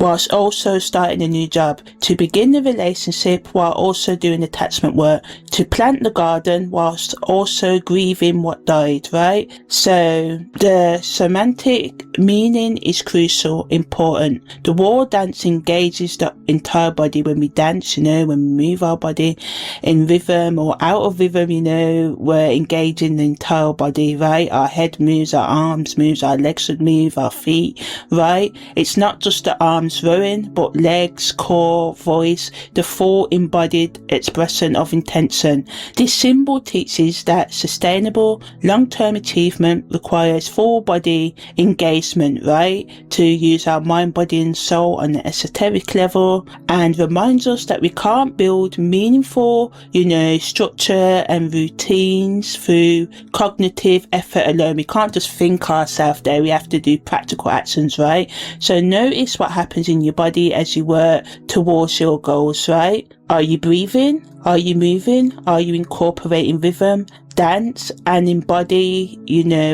whilst also starting a new job, to begin the relationship while also doing attachment work, to plant the garden whilst also grieving what died, right? So the semantic meaning is crucial, important. The war dance engages the entire body. When we dance, when we move our body in rhythm or out of rhythm, we're engaging the entire body, right? Our head moves, our arms moves, our legs should move, our feet, right? It's not just the arms rowing, but legs, core, voice, the full embodied expression of intention. This symbol teaches that sustainable long-term achievement requires full body engagement, right? To use our mind, body and soul on the esoteric level, and reminds us that we can't build meaningful, structure and routines through cognitive effort alone. We can't just think ourselves there. We have to do practical actions, right? So notice what happens in your body as you work towards your goals, right? Are you breathing? Are you moving? Are you incorporating rhythm, dance and embody,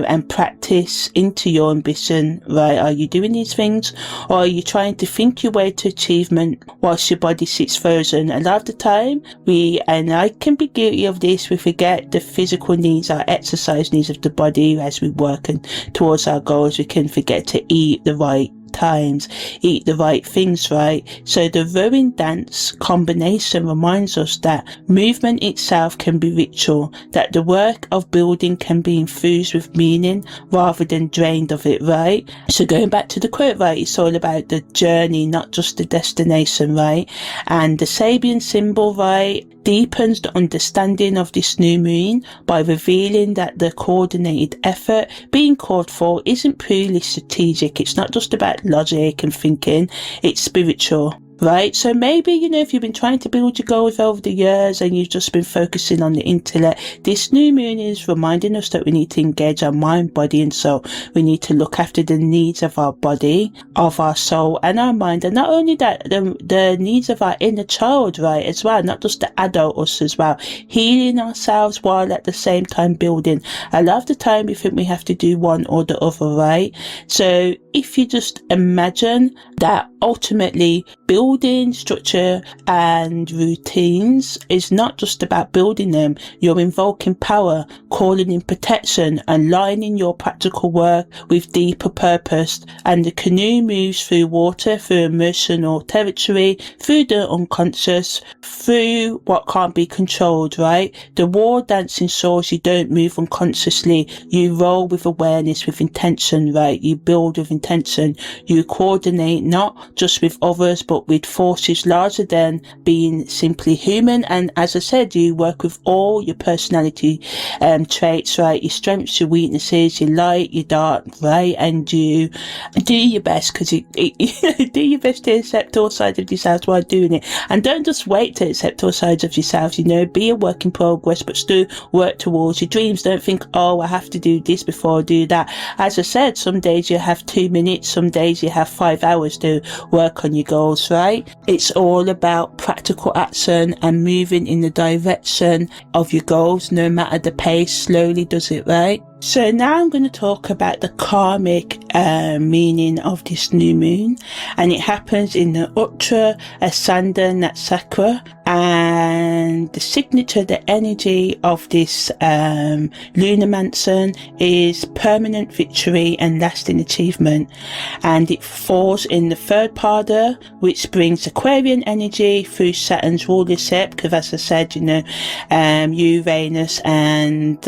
and practice into your ambition, right? Are you doing these things, or are you trying to think your way to achievement whilst your body sits frozen? A lot of the time, and I can be guilty of this, we forget the physical needs, our exercise needs of the body as we work and towards our goals. We can forget to eat the right times, eat the right things, right? So the rowing dance combination reminds us that movement itself can be ritual, that the work of building can be infused with meaning rather than drained of it, right? So going back to the quote, right, it's all about the journey, not just the destination, right? And the Sabian symbol, right, deepens the understanding of this new moon by revealing that the coordinated effort being called for isn't purely strategic. It's not just about logic and thinking, it's spiritual. Right, so maybe, if you've been trying to build your goals over the years and you've just been focusing on the intellect, this new moon is reminding us that we need to engage our mind, body and soul. We need to look after the needs of our body, of our soul and our mind, and not only that, the needs of our inner child, right, as well, not just the adult us as well, healing ourselves while at the same time building. A lot of the time we think we have to do one or the other, right? So if you just imagine that ultimately building structure and routines is not just about building them, you're invoking power, calling in protection, aligning your practical work with deeper purpose, and the canoe moves through water, through emotional territory, through the unconscious, through what can't be controlled, right? The war dancing soars, you don't move unconsciously, you roll with awareness, with intention, right? You build with intention, you coordinate not just with others but with forces larger than being simply human. And as I said, you work with all your personality traits, right? Your strengths, your weaknesses, your light, your dark, right? And you do your best, because you do your best to accept all sides of yourself while doing it. And don't just wait to accept all sides of yourself, be a work in progress, but still work towards your dreams. Don't think, oh, I have to do this before I do that. As I said, some days you have 2 minutes, some days you have 5 hours to work on your goals, right? It's all about practical action and moving in the direction of your goals, no matter the pace. Slowly does it, right? So now I'm going to talk about the karmic meaning of this new moon, and it happens in the Uttara Ashadha Nakshatra, and the signature, the energy of this lunar mansion is permanent victory and lasting achievement, and it falls in the third pada, which brings Aquarian energy through Saturn's rulership, because as I said, Uranus and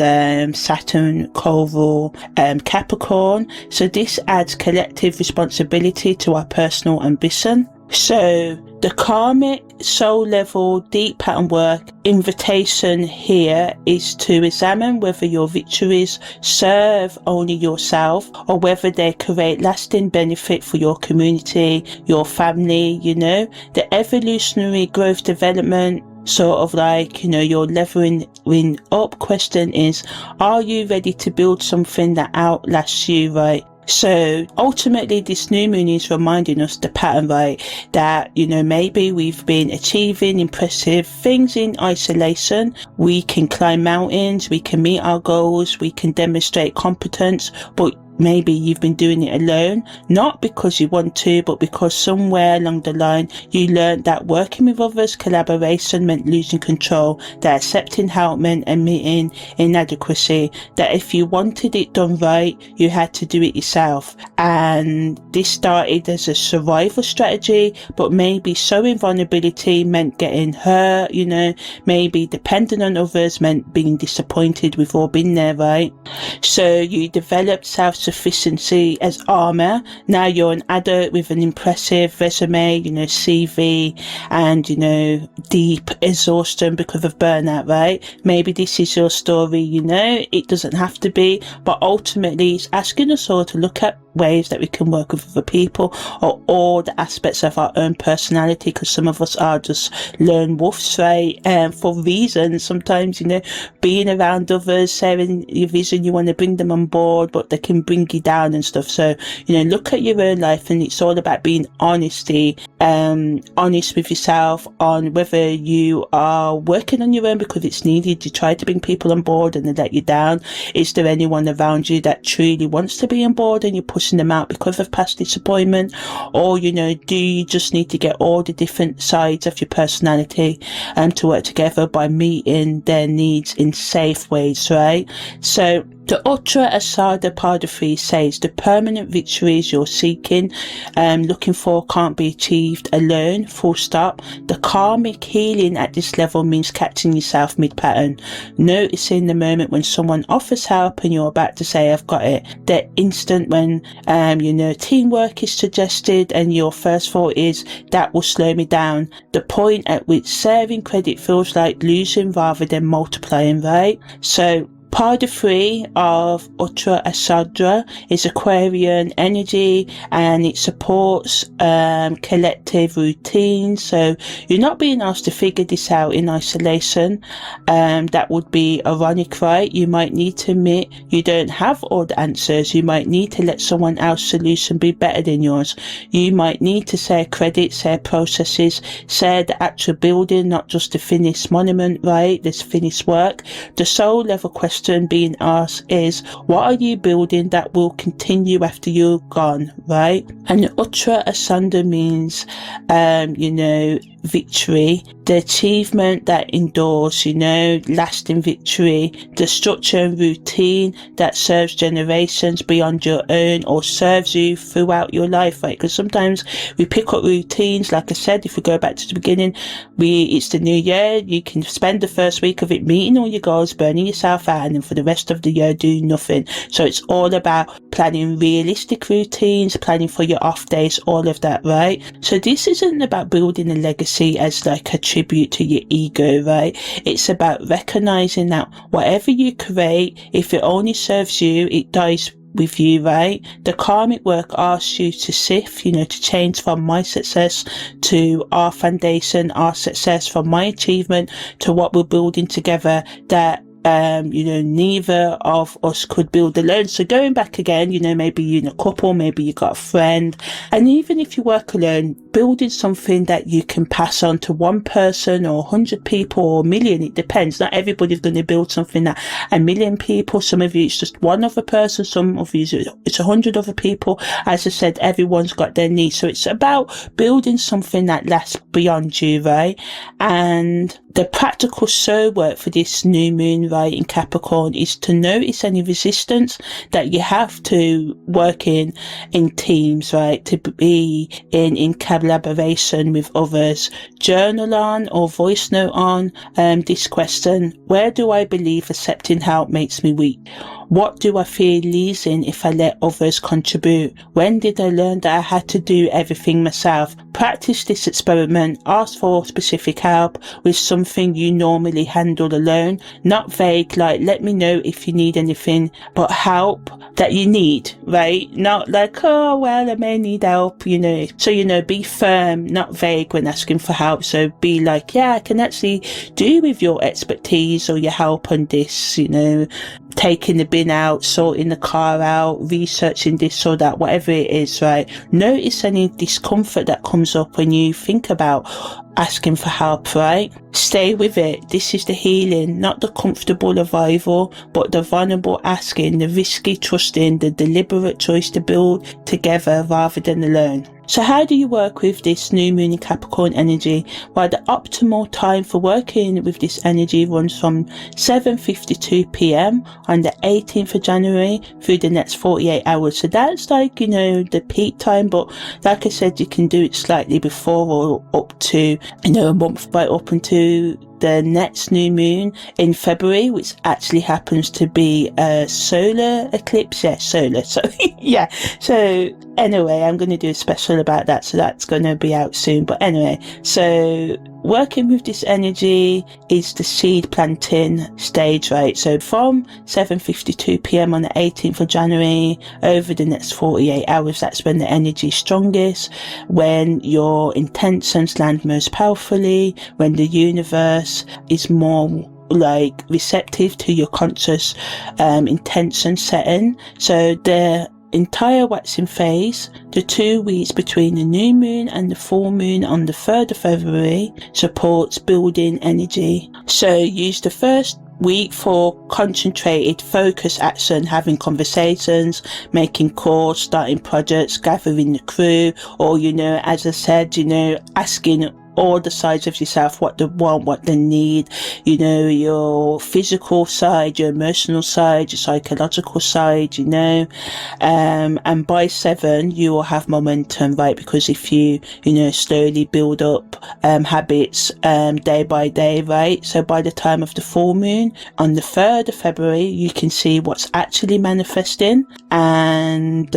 Saturn co-rule Capricorn, so this adds collective responsibility to our personal ambition. So the karmic soul level deep pattern work invitation here is to examine whether your victories serve only yourself or whether they create lasting benefit for your community, your family, the evolutionary growth development, sort of like, your leveling up question is, are you ready to build something that outlasts you, right? So ultimately this new moon is reminding us the pattern, right, that maybe we've been achieving impressive things in isolation. We can climb mountains, we can meet our goals, we can demonstrate competence, but maybe you've been doing it alone, not because you want to, but because somewhere along the line you learned that working with others, collaboration meant losing control, that accepting help meant admitting inadequacy, that if you wanted it done right, you had to do it yourself. And this started as a survival strategy, but maybe showing vulnerability meant getting hurt, maybe depending on others meant being disappointed. We've all been there, right? So you developed self-sufficiency as armor. Now you're an adult with an impressive resume, CV, and deep exhaustion because of burnout, right? Maybe this is your story, it doesn't have to be, but ultimately it's asking us all to look at ways that we can work with other people, or all the aspects of our own personality, because some of us are just lone wolves, right? For reasons, sometimes being around others, sharing your vision, you want to bring them on board, but they can bring you down and stuff. So look at your own life, and it's all about being honest with yourself on whether you are working on your own because it's needed. You try to bring people on board and they let you down. Is there anyone around you that truly wants to be on board and you're pushing them out because of past disappointment? Or do you just need to get all the different sides of your personality to work together by meeting their needs in safe ways, right? So The Uttara Ashadha part of 3 says the permanent victories you're seeking, looking for, can't be achieved alone, full stop. The karmic healing at this level means catching yourself mid-pattern, noticing the moment when someone offers help and you're about to say, I've got it. The instant when, teamwork is suggested and your first thought is, that will slow me down. The point at which serving credit feels like losing rather than multiplying, right? So, part 3 of Uttara Ashadha is Aquarian energy, and it supports collective routine. So you're not being asked to figure this out in isolation. That would be ironic, right? You might need to admit you don't have all the answers. You might need to let someone else's solution be better than yours. You might need to share credits, share processes, share the actual building, not just the finished monument, right? This finished work. The soul level question being asked is, what are you building that will continue after you're gone, right? And Uttara Ashadha means, victory, the achievement that endures, lasting victory, the structure and routine that serves generations beyond your own or serves you throughout your life, right? Because sometimes we pick up routines, like I said, if we go back to the beginning, it's the new year, you can spend the first week of it meeting all your goals, burning yourself out, and then for the rest of the year do nothing. So it's all about planning realistic routines, planning for your off days, all of that, right? So this isn't about building a legacy as like a tribute to your ego, right? It's about recognizing that whatever you create, if it only serves you, it dies with you, right? The karmic work asks you to sift, to change from my success to our foundation, our success, from my achievement to what we're building together, that neither of us could build alone. So going back again, maybe you're in a couple, maybe you got a friend, and even if you work alone, building something that you can pass on to one person or 100 people or a million, it depends. Not everybody's going to build something that 1 million people. Some of you it's just one other person, some of you it's 100 other people. As I said, everyone's got their needs. So it's about building something that lasts beyond you, right? And the practical soul work for this new moon, right, in Capricorn is to notice any resistance that you have to work in teams, right, to be in collaboration with others. Journal on or voice note on this question: where do I believe accepting help makes me weak? What do I fear losing if I let others contribute? When did I learn that I had to do everything myself? Practice this experiment. Ask for specific help with something you normally handle alone. Not vague, like, let me know if you need anything, but help that you need, right? Not like, oh, well, I may need help, So, be firm, not vague when asking for help. So be like, yeah, I can actually do with your expertise or your help on this, taking the bin out, sorting the car out, researching this or that, whatever it is, right? Notice any discomfort that comes up when you think about asking for help, right? Stay with it. This is the healing, not the comfortable arrival, but the vulnerable asking, the risky trusting, the deliberate choice to build together rather than alone. So how do you work with this new moon in Capricorn energy? Well, the optimal time for working with this energy runs from 7:52 p.m. on the 18th of January through the next 48 hours. So that's like, the peak time, but like I said, you can do it slightly before or up to, a month right up into the next new moon in February, which actually happens to be a solar eclipse. Yeah, solar. So yeah. So anyway, I'm going to do a special about that. So that's going to be out soon. But anyway, so working with this energy is the seed planting stage, right? So from 7:52 p.m. on the 18th of January over the next 48 hours, that's when the energy is strongest, when your intentions land most powerfully, when the universe is more like receptive to your conscious intention setting. So the entire waxing phase, the 2 weeks between the new moon and the full moon on the 3rd of February, supports building energy. So use the first week for concentrated focus action, having conversations, making calls, starting projects, gathering the crew, or as I said, asking all the sides of yourself, what they want, what they need, you know, your physical side, your emotional side, your psychological side, you know, and by 7 you will have momentum, right? Because if you know, slowly build up habits day by day, right? So by the time of the full moon on the 3rd of February, you can see what's actually manifesting and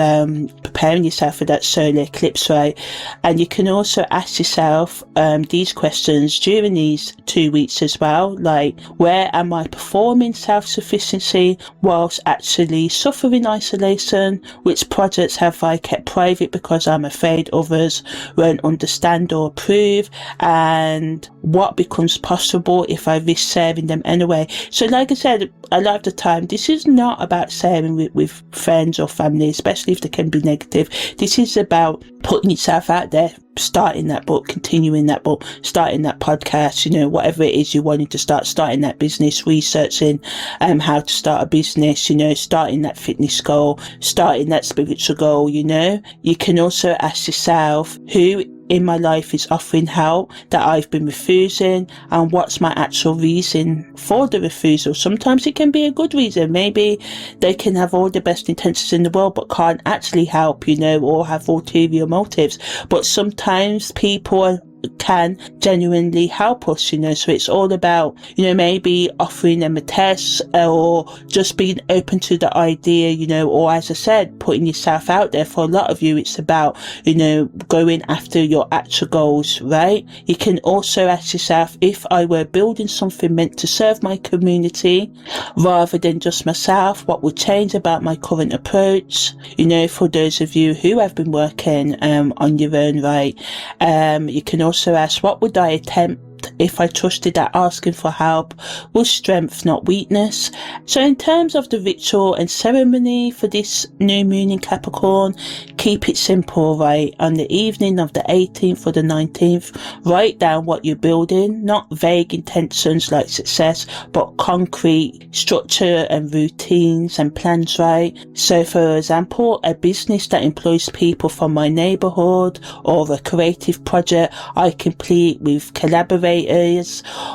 preparing yourself for that solar eclipse, right? And you can also ask yourself these questions during these 2 weeks as well, like, where am I performing self-sufficiency whilst actually suffering isolation? Which projects have I kept private because I'm afraid others won't understand or approve? And what becomes possible if I risk sharing them anyway? So like I said, a lot of the time, this is not about sharing with friends or family, especially if they can be negative. This is about putting yourself out there, starting that book, continuing that book, starting that podcast, you know, whatever it is you wanted to start, starting that business, researching how to start a business, you know, starting that fitness goal, starting that spiritual goal, you know. You can also ask yourself, who in my life is offering help that I've been refusing, and what's my actual reason for the refusal? Sometimes it can be a good reason. Maybe they can have all the best intentions in the world but can't actually help, you know, or have ulterior motives. But sometimes people can genuinely help us, you know. So it's all about, you know, maybe offering them a test or just being open to the idea, you know, or as I said, putting yourself out there. For a lot of you, it's about, you know, going after your actual goals, right? You can also ask yourself, if I were building something meant to serve my community rather than just myself, what would change about my current approach? You know, for those of you who have been working on your own, right? You can also ask, what would I attempt if I trusted that asking for help was strength, not weakness? So in terms of the ritual and ceremony for this new moon in Capricorn, keep it simple, right? On the evening of the 18th or the 19th, write down what you're building, not vague intentions like success, but concrete structure and routines and plans, right? So for example, a business that employs people from my neighborhood, or a creative project I complete with collaborators,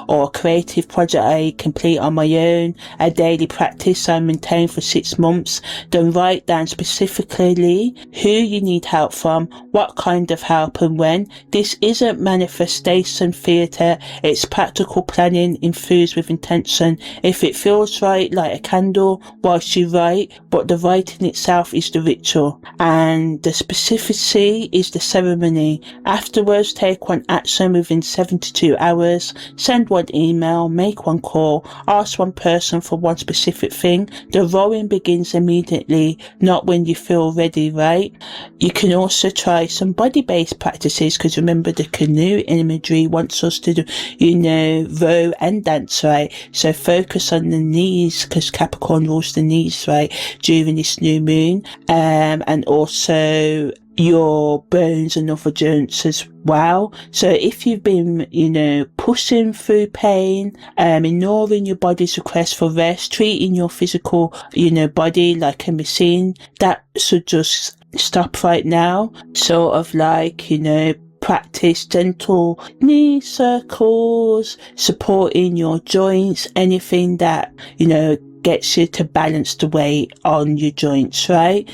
or a creative project I complete on my own, a daily practice I maintain for 6 months. Then write down specifically who you need help from, what kind of help and when. This isn't manifestation theatre, it's practical planning infused with intention. If it feels right, light a candle whilst you write, but the writing itself is the ritual and the specificity is the ceremony. Afterwards, take one action within 72 hours, send one email, make one call, ask one person for one specific thing. The rowing begins immediately, not when you feel ready, right? You can also try some body-based practices, because remember, the canoe imagery wants us to do, you know, row and dance, right? So focus on the knees, because Capricorn rules the knees, right, during this new moon, and also your bones and other joints as well. So if you've been, you know, pushing through pain, ignoring your body's request for rest, treating your physical, you know, body like a machine, that should just stop right now. Sort of like, you know, practice gentle knee circles, supporting your joints, anything that, you know, gets you to balance the weight on your joints, right?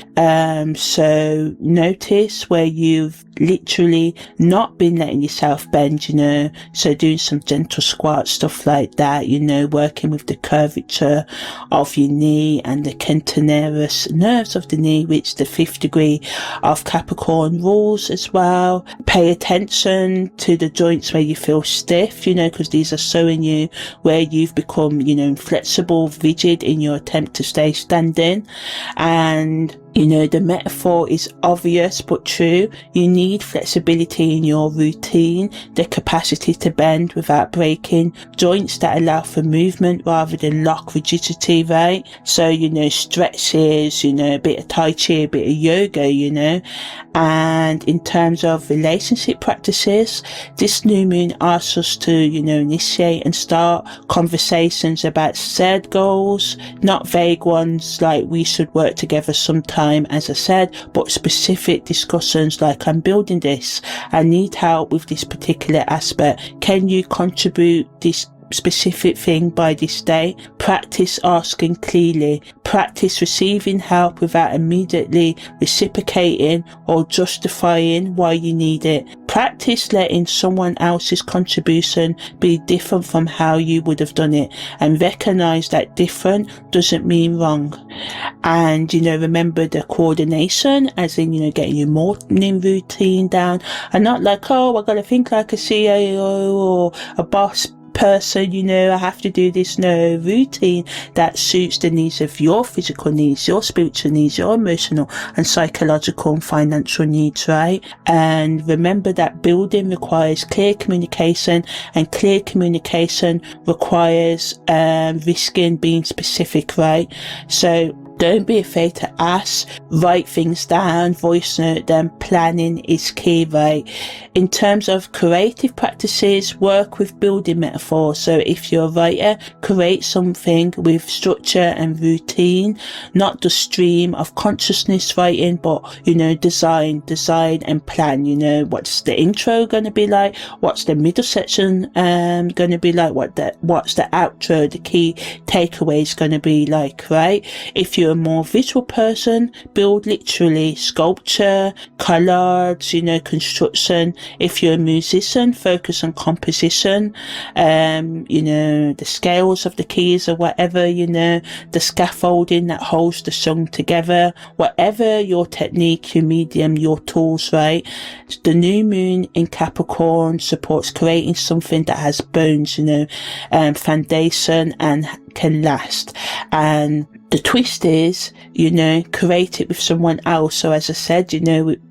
So notice where you've literally not been letting yourself bend, you know, so doing some gentle squats, stuff like that, you know, working with the curvature of your knee and the cutaneous nerves of the knee, which the 5th degree of Capricorn rules as well. Pay attention to the joints where you feel stiff, you know, because these are showing you where you've become, you know, inflexible, rigid in your attempt to stay standing. And you know, the metaphor is obvious but true. You need flexibility in your routine, the capacity to bend without breaking, joints that allow for movement rather than lock rigidity, right? So, you know, stretches, you know, a bit of Tai Chi, a bit of yoga, you know. And in terms of relationship practices, this new moon asks us to, you know, initiate and start conversations about shared goals, not vague ones like we should work together sometime. time, as I said, but specific discussions like, I'm building this, I need help with this particular aspect, can you contribute this specific thing by this day? Practice asking clearly. Practice receiving help without immediately reciprocating or justifying why you need it. Practice letting someone else's contribution be different from how you would have done it, and recognize that different doesn't mean wrong. And, remember the coordination, as in, getting your morning routine down, and not like, oh, I gotta think like a CEO or a boss person, I have to do this. No, routine that suits the needs of your physical needs, your spiritual needs, your emotional and psychological and financial needs, right? And remember that building requires clear communication, and clear communication requires risking being specific, right? So don't be afraid to ask, write things down, voice note them. Planning is key, right? In terms of creative practices, work with building metaphors. So if you're a writer, create something with structure and routine, not the stream of consciousness writing, but, design and plan. What's the intro going to be like? What's the middle section going to be like? What's the outro, the key takeaways going to be like, right? If you're a more visual person, build literally, sculpture, colors, construction. If you're a musician, focus on composition, the scales of the keys or whatever, the scaffolding that holds the song together, whatever your technique, your medium, your tools, right? The new moon in Capricorn supports creating something that has bones, foundation and can last. And the twist is, create it with someone else. So as I said,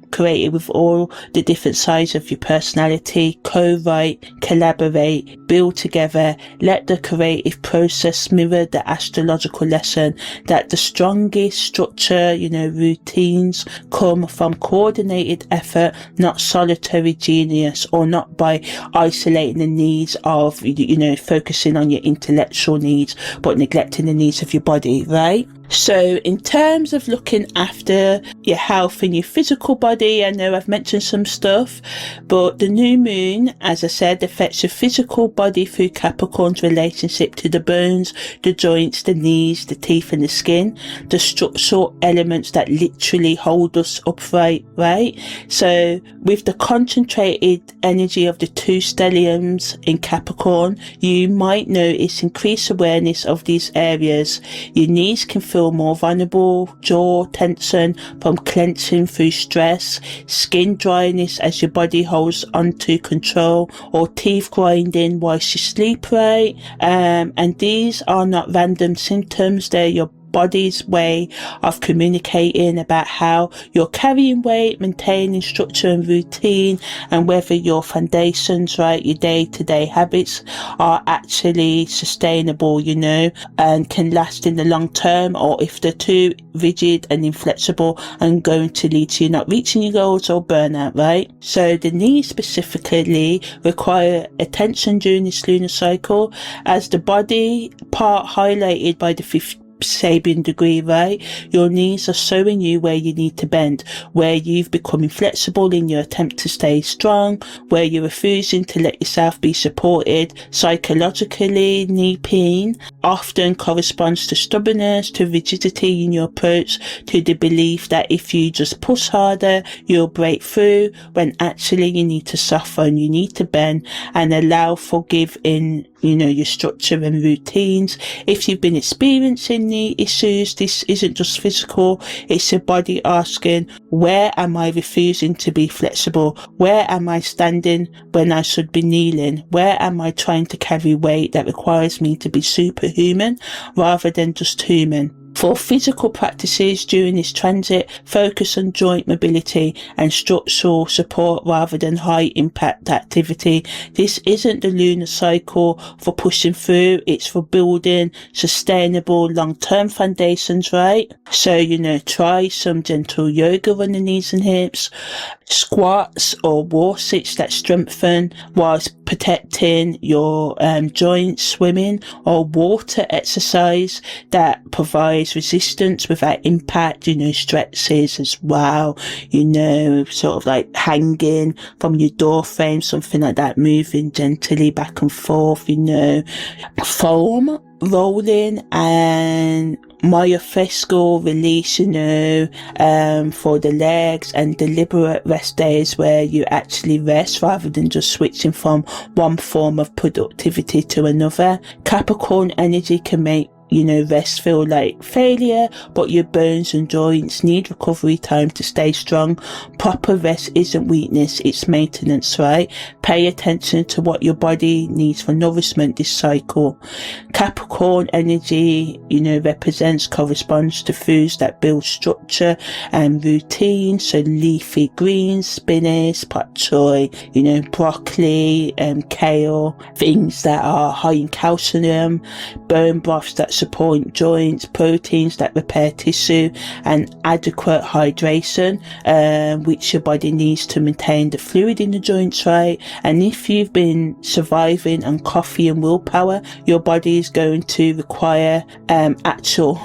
create it with all the different sides of your personality, co-write, collaborate, build together. Let the creative process mirror the astrological lesson that the strongest structure, routines come from coordinated effort, not solitary genius, or not by isolating the needs of, focusing on your intellectual needs, but neglecting the needs of your body, right? So in terms of looking after your health and your physical body, I know I've mentioned some stuff, but the new moon, as I said, affects your physical body through Capricorn's relationship to the bones, the joints, the knees, the teeth and the skin, the structural elements that literally hold us upright, right? So with the concentrated energy of the two stelliums in Capricorn, you might notice increased awareness of these areas. Your knees can feel more vulnerable, jaw tension from clenching through stress, skin dryness as your body holds onto control, or teeth grinding whilst you sleep, right? And these are not random symptoms, they're your body's way of communicating about how you're carrying weight, maintaining structure and routine, and whether your foundations, right, your day-to-day habits are actually sustainable, and can last in the long term, or if they're too rigid and inflexible and going to lead to you not reaching your goals or burnout, right? So the knees specifically require attention during this lunar cycle, as the body part highlighted by the fifth Sabian degree, right? Your knees are showing you where you need to bend, where you've become inflexible in your attempt to stay strong, where you're refusing to let yourself be supported psychologically. Knee pain often corresponds to stubbornness, to rigidity in your approach, to the belief that if you just push harder, you'll break through, when actually you need to soften, you need to bend and allow for give in, your structure and routines. If you've been experiencing knee issues, this isn't just physical, it's your body asking, where am I refusing to be flexible? Where am I standing when I should be kneeling? Where am I trying to carry weight that requires me to be superhuman rather than just human? For physical practices during this transit, focus on joint mobility and structural support rather than high impact activity. This isn't the lunar cycle for pushing through, it's for building sustainable long-term foundations, right? So, try some gentle yoga on the knees and hips, squats or wall sits that strengthen whilst protecting your joints, swimming or water exercise that provides resistance without impact, stretches as well, sort of like hanging from your door frame, something like that, moving gently back and forth, foam rolling and myofascial release, for the legs, and deliberate rest days where you actually rest rather than just switching from one form of productivity to another. Capricorn energy can make rest feel like failure, but your bones and joints need recovery time to stay strong. Proper rest isn't weakness, it's maintenance, right? Pay attention to what your body needs for nourishment this cycle. Capricorn energy, corresponds to foods that build structure and routine. So leafy greens, spinach, pak choy, broccoli, kale, things that are high in calcium, bone broths that support joints, proteins that repair tissue, and adequate hydration, which your body needs to maintain the fluid in the joints, right? And if you've been surviving on coffee and willpower, your body is going to require actual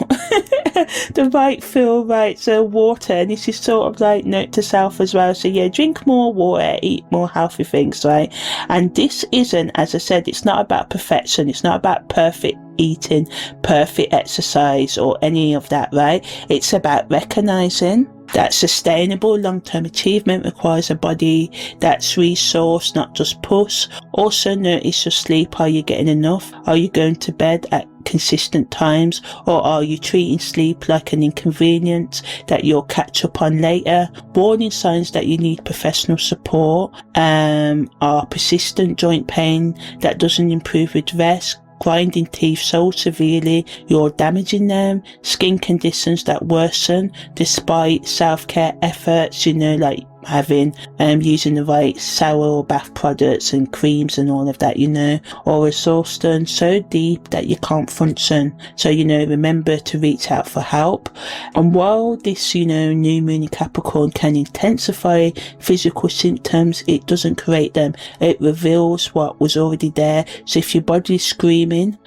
the right feel, right? So water, and this is sort of like note to self as well. So yeah, drink more water, eat more healthy things, right? And this isn't, as I said, it's not about perfection. It's not about perfect eating, perfect exercise or any of that, right? It's about recognizing that sustainable long-term achievement requires a body that's resourced, not just push. Also notice your sleep. Are you getting enough? Are you going to bed at consistent times, or are you treating sleep like an inconvenience that you'll catch up on later? Warning signs that you need professional support are persistent joint pain that doesn't improve with rest, grinding teeth so severely you're damaging them, skin conditions that worsen despite self-care efforts, like having using the right shower or bath products and creams and all of that, or exhaustion so deep that you can't function. So remember to reach out for help. And while this new moon in Capricorn can intensify physical symptoms, it doesn't create them. It reveals what was already there. So if your body's screaming,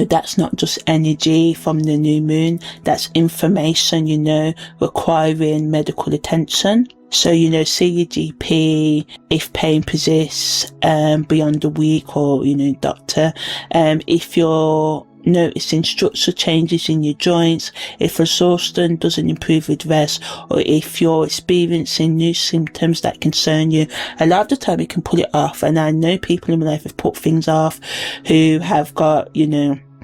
that's not just energy from the new moon, that's information, requiring medical attention. So, see your GP if pain persists beyond a week, or, doctor. If you're noticing structural changes in your joints, if exhaustion doesn't improve with rest, or if you're experiencing new symptoms that concern you, a lot of the time you can put it off. And I know people in my life have put things off who have got,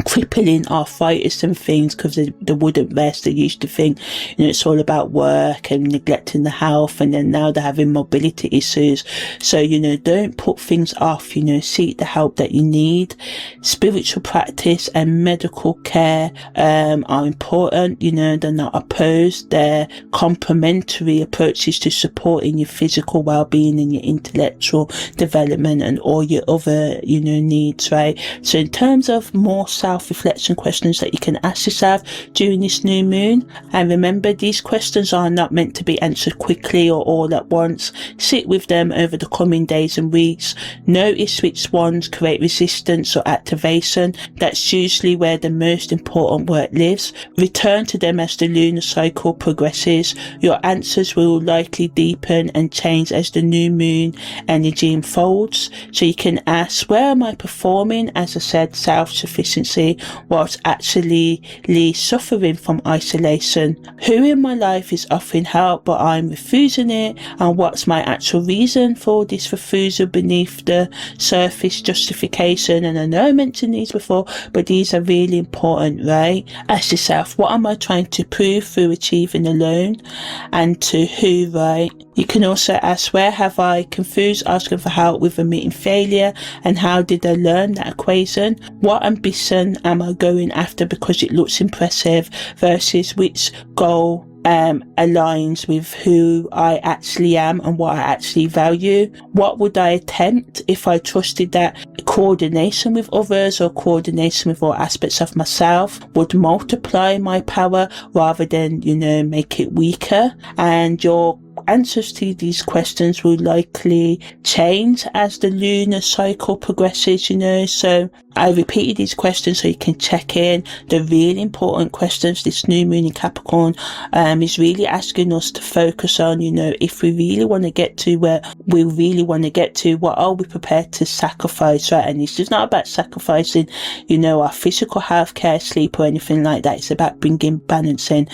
crippling arthritis and things because they wouldn't rest. They used to think it's all about work and neglecting the health, and then now they're having mobility issues. So don't put things off. Seek the help that you need. Spiritual practice and medical care are important. They're not opposed, they're complementary approaches to supporting your physical well-being and your intellectual development and all your other needs, right? So in terms of more self-reflection questions that you can ask yourself during this new moon, and remember, these questions are not meant to be answered quickly or all at once. Sit with them over the coming days and weeks. Notice which ones create resistance or activation. That's usually where the most important work lives. Return to them as the lunar cycle progresses. Your answers will likely deepen and change as the new moon energy unfolds. So you can ask, where am I performing, as I said, self-sufficiency, whilst actually suffering from isolation? Who in my life is offering help but I'm refusing it? And what's my actual reason for this refusal beneath the surface justification? And I know I mentioned these before, but these are really important, right? Ask yourself, what am I trying to prove through achieving alone, and to who, right? You can also ask, where have I confused asking for help with admitting failure, and how did I learn that equation? What ambition am I going after because it looks impressive, versus which goal aligns with who I actually am and what I actually value? What would I attempt if I trusted that coordination with others or coordination with all aspects of myself would multiply my power rather than, make it weaker? And your answers to these questions will likely change as the lunar cycle progresses, so I repeated these questions so you can check in. The really important questions this new moon in Capricorn is really asking us to focus on, if we really want to get to where we really want to get to, what are we prepared to sacrifice, right? And it's just not about sacrificing, our physical health, care, sleep or anything like that. It's about bringing balance in.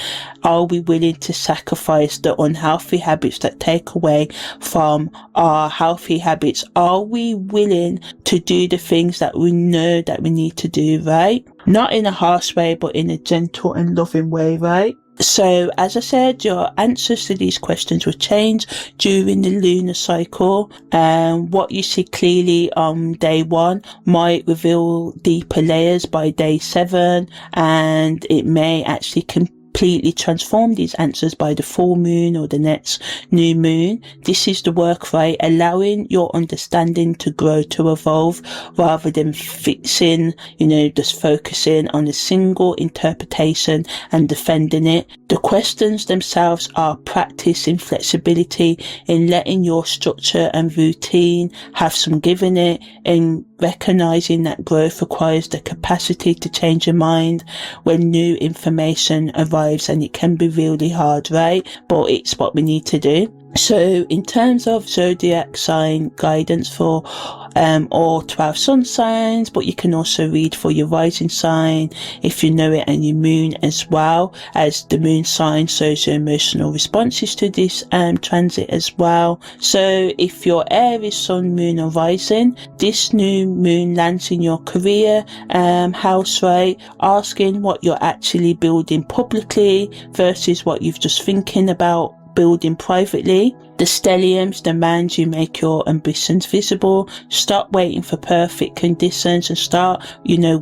Are we willing to sacrifice the unhealthy habits that take away from our healthy habits? Are we willing to do the things that we know that we need to do, right? Not in a harsh way, but in a gentle and loving way, right? So, as I said, your answers to these questions will change during the lunar cycle. What you see clearly on day 1 might reveal deeper layers by day 7, and it may actually completely transform these answers by the full moon or the next new moon. This is the work, right? Allowing your understanding to grow, to evolve, rather than fixing, just focusing on a single interpretation and defending it. The questions themselves are practice in flexibility, in letting your structure and routine have some give in it, in recognizing that growth requires the capacity to change your mind when new information arrives, and it can be really hard, right? But it's what we need to do. So in terms of zodiac sign guidance for all 12 sun signs, but you can also read for your rising sign if you know it, and your moon as well, as the moon sign shows your emotional responses to this transit as well. So if your Aries sun, moon or rising, this new moon lands in your career house, right? Asking what you're actually building publicly versus what you've just thinking about building privately. The stelliums demand you make your ambitions visible. Stop waiting for perfect conditions and start,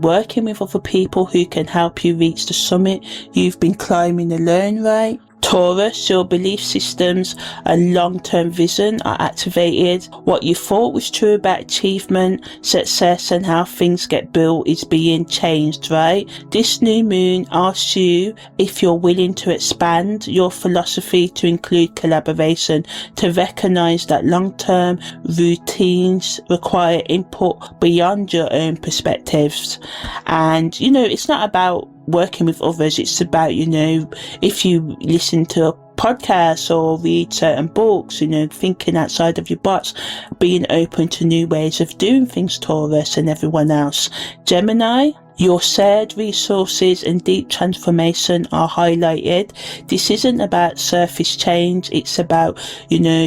working with other people who can help you reach the summit you've been climbing alone, right? Taurus, your belief systems and long-term vision are activated. What you thought was true about achievement, success and how things get built is being changed, right? This new moon asks you if you're willing to expand your philosophy to include collaboration, to recognize that long-term routines require input beyond your own perspectives. And, it's not about working with others. It's about, if you listen to podcasts or read certain books, thinking outside of your box, being open to new ways of doing things, Taurus and everyone else. Gemini, your shared resources and deep transformation are highlighted. This isn't about surface change. It's about,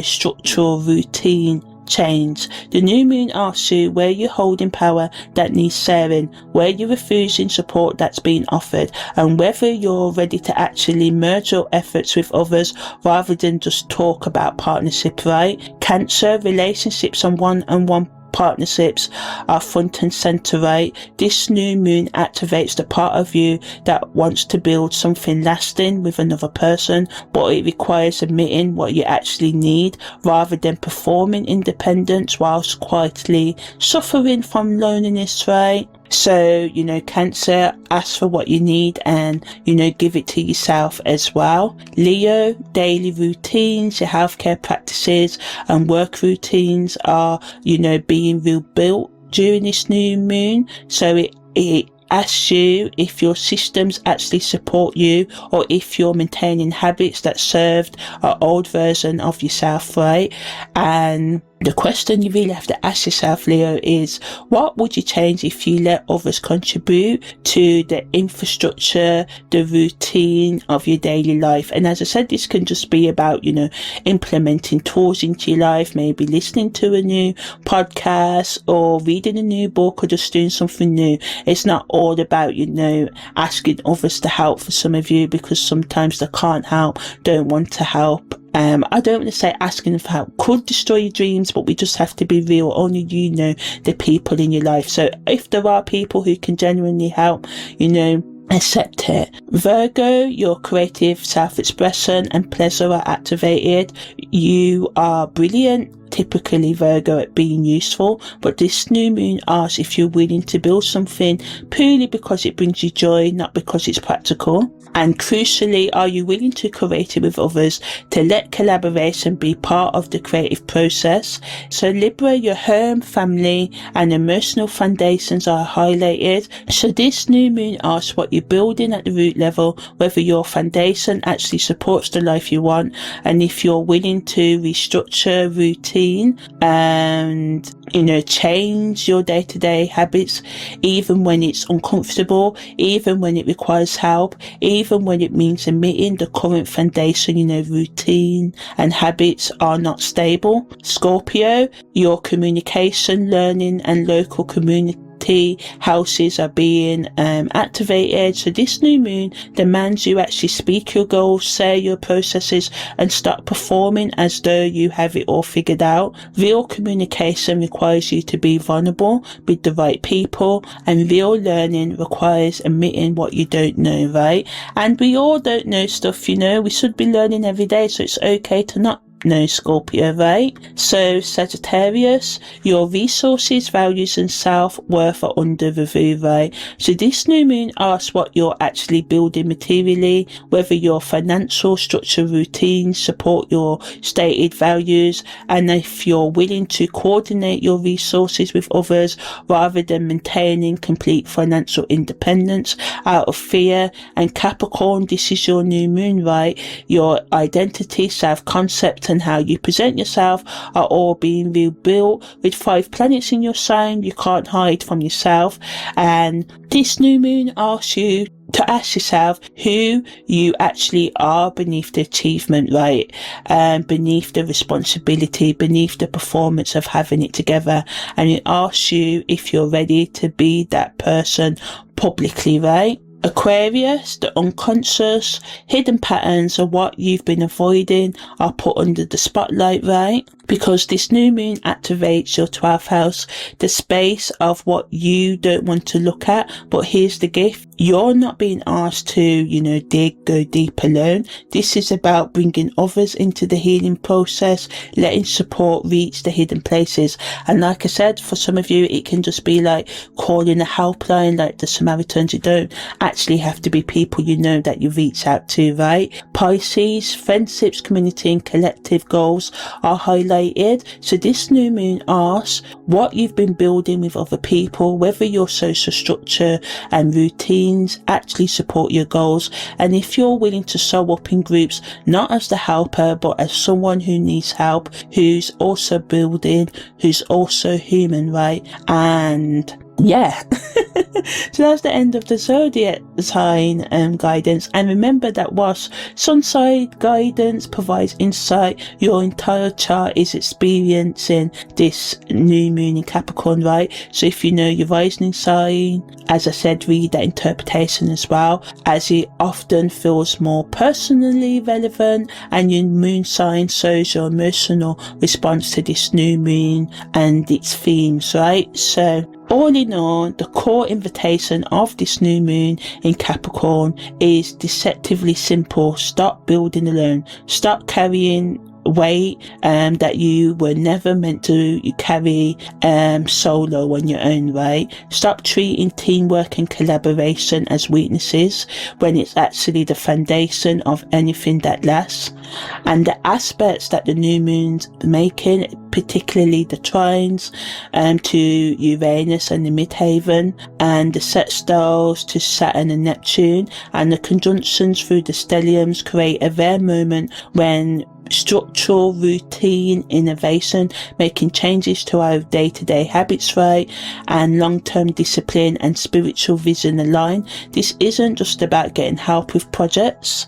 structural routine change. The new moon asks you where you're holding power that needs sharing, where you're refusing support that's being offered, and whether you're ready to actually merge your efforts with others rather than just talk about partnership, right? Cancer, relationships and one-on-one partnerships are front and center, right? This new moon activates the part of you that wants to build something lasting with another person, but it requires admitting what you actually need rather than performing independence whilst quietly suffering from loneliness, right? So, Cancer, ask for what you need and, give it to yourself as well. Leo, daily routines, your healthcare practices and work routines are, being rebuilt during this new moon. So it asks you if your systems actually support you or if you're maintaining habits that served an old version of yourself, right? And the question you really have to ask yourself, Leo, is what would you change if you let others contribute to the infrastructure, the routine of your daily life? And as I said, this can just be about, implementing tools into your life, maybe listening to a new podcast or reading a new book or just doing something new. It's not all about, asking others to help for some of you, because sometimes they can't help, don't want to help. I don't want to say asking for help could destroy your dreams, but we just have to be real. Only you know the people in your life. So if there are people who can genuinely help, accept it. Virgo, your creative self-expression and pleasure are activated. You are brilliant, typically Virgo, at being useful, but this new moon asks if you're willing to build something purely because it brings you joy, not because it's practical. And crucially, are you willing to create it with others, to let collaboration be part of the creative process? So Libra, your home, family and emotional foundations are highlighted. So this new moon asks what you're building at the root level, whether your foundation actually supports the life you want, and if you're willing to restructure routine and, change your day-to-day habits, even when it's uncomfortable, even when it requires help, even when it means admitting the current foundation, routine and habits are not stable. Scorpio, your communication, learning and local community houses are being activated. So this new moon demands you actually speak your goals, say your processes and start performing as though you have it all figured out. Real communication requires you to be vulnerable with the right people, and real learning requires admitting what you don't know, right? And we all don't know stuff, we should be learning every day, so it's okay to not know, Scorpio, right? So Sagittarius, your resources, values and self-worth are under review, right? So this new moon asks what you're actually building materially, whether your financial structure, routines support your stated values, and if you're willing to coordinate your resources with others rather than maintaining complete financial independence out of fear. And Capricorn, this is your new moon, right? Your identity, self-concept and how you present yourself are all being rebuilt. With 5 planets in your sign, you can't hide from yourself, and this new moon asks you to ask yourself who you actually are beneath the achievement, right? Beneath the responsibility, beneath the performance of having it together, and it asks you if you're ready to be that person publicly, right? Aquarius, the unconscious, hidden patterns of what you've been avoiding are put under the spotlight, right? Because this new moon activates your 12th house, the space of what you don't want to look at. But here's the gift. You're not being asked to, go deep alone. This is about bringing others into the healing process, letting support reach the hidden places. And like I said, for some of you, it can just be like calling a helpline, like the Samaritans. You don't actually have to be people that you reach out to, right? Pisces, friendships, community and collective goals are highlighted. So this new moon asks what you've been building with other people, whether your social structure and routines actually support your goals, and if you're willing to show up in groups, not as the helper, but as someone who needs help, who's also building, who's also human, right? And yeah. So that's the end of the zodiac sign guidance. And remember that whilst sun sign guidance provides insight, your entire chart is experiencing this new moon in Capricorn, right? So if you know your rising sign, as I said, read that interpretation as well, as it often feels more personally relevant, and your moon sign shows your emotional response to this new moon and its themes, right? So all in all, the core invitation of this new moon in Capricorn is deceptively simple. Stop building alone. Stop carrying weight that you were never meant to carry solo on your own, right? Stop treating teamwork and collaboration as weaknesses when it's actually the foundation of anything that lasts. And the aspects that the new moon's making, particularly the trines to Uranus and the midheaven, and the sextiles to Saturn and Neptune, and the conjunctions through the stelliums create a rare moment when structural routine innovation, making changes to our day-to-day habits, right, and long-term discipline and spiritual vision align. This isn't just about getting help with projects.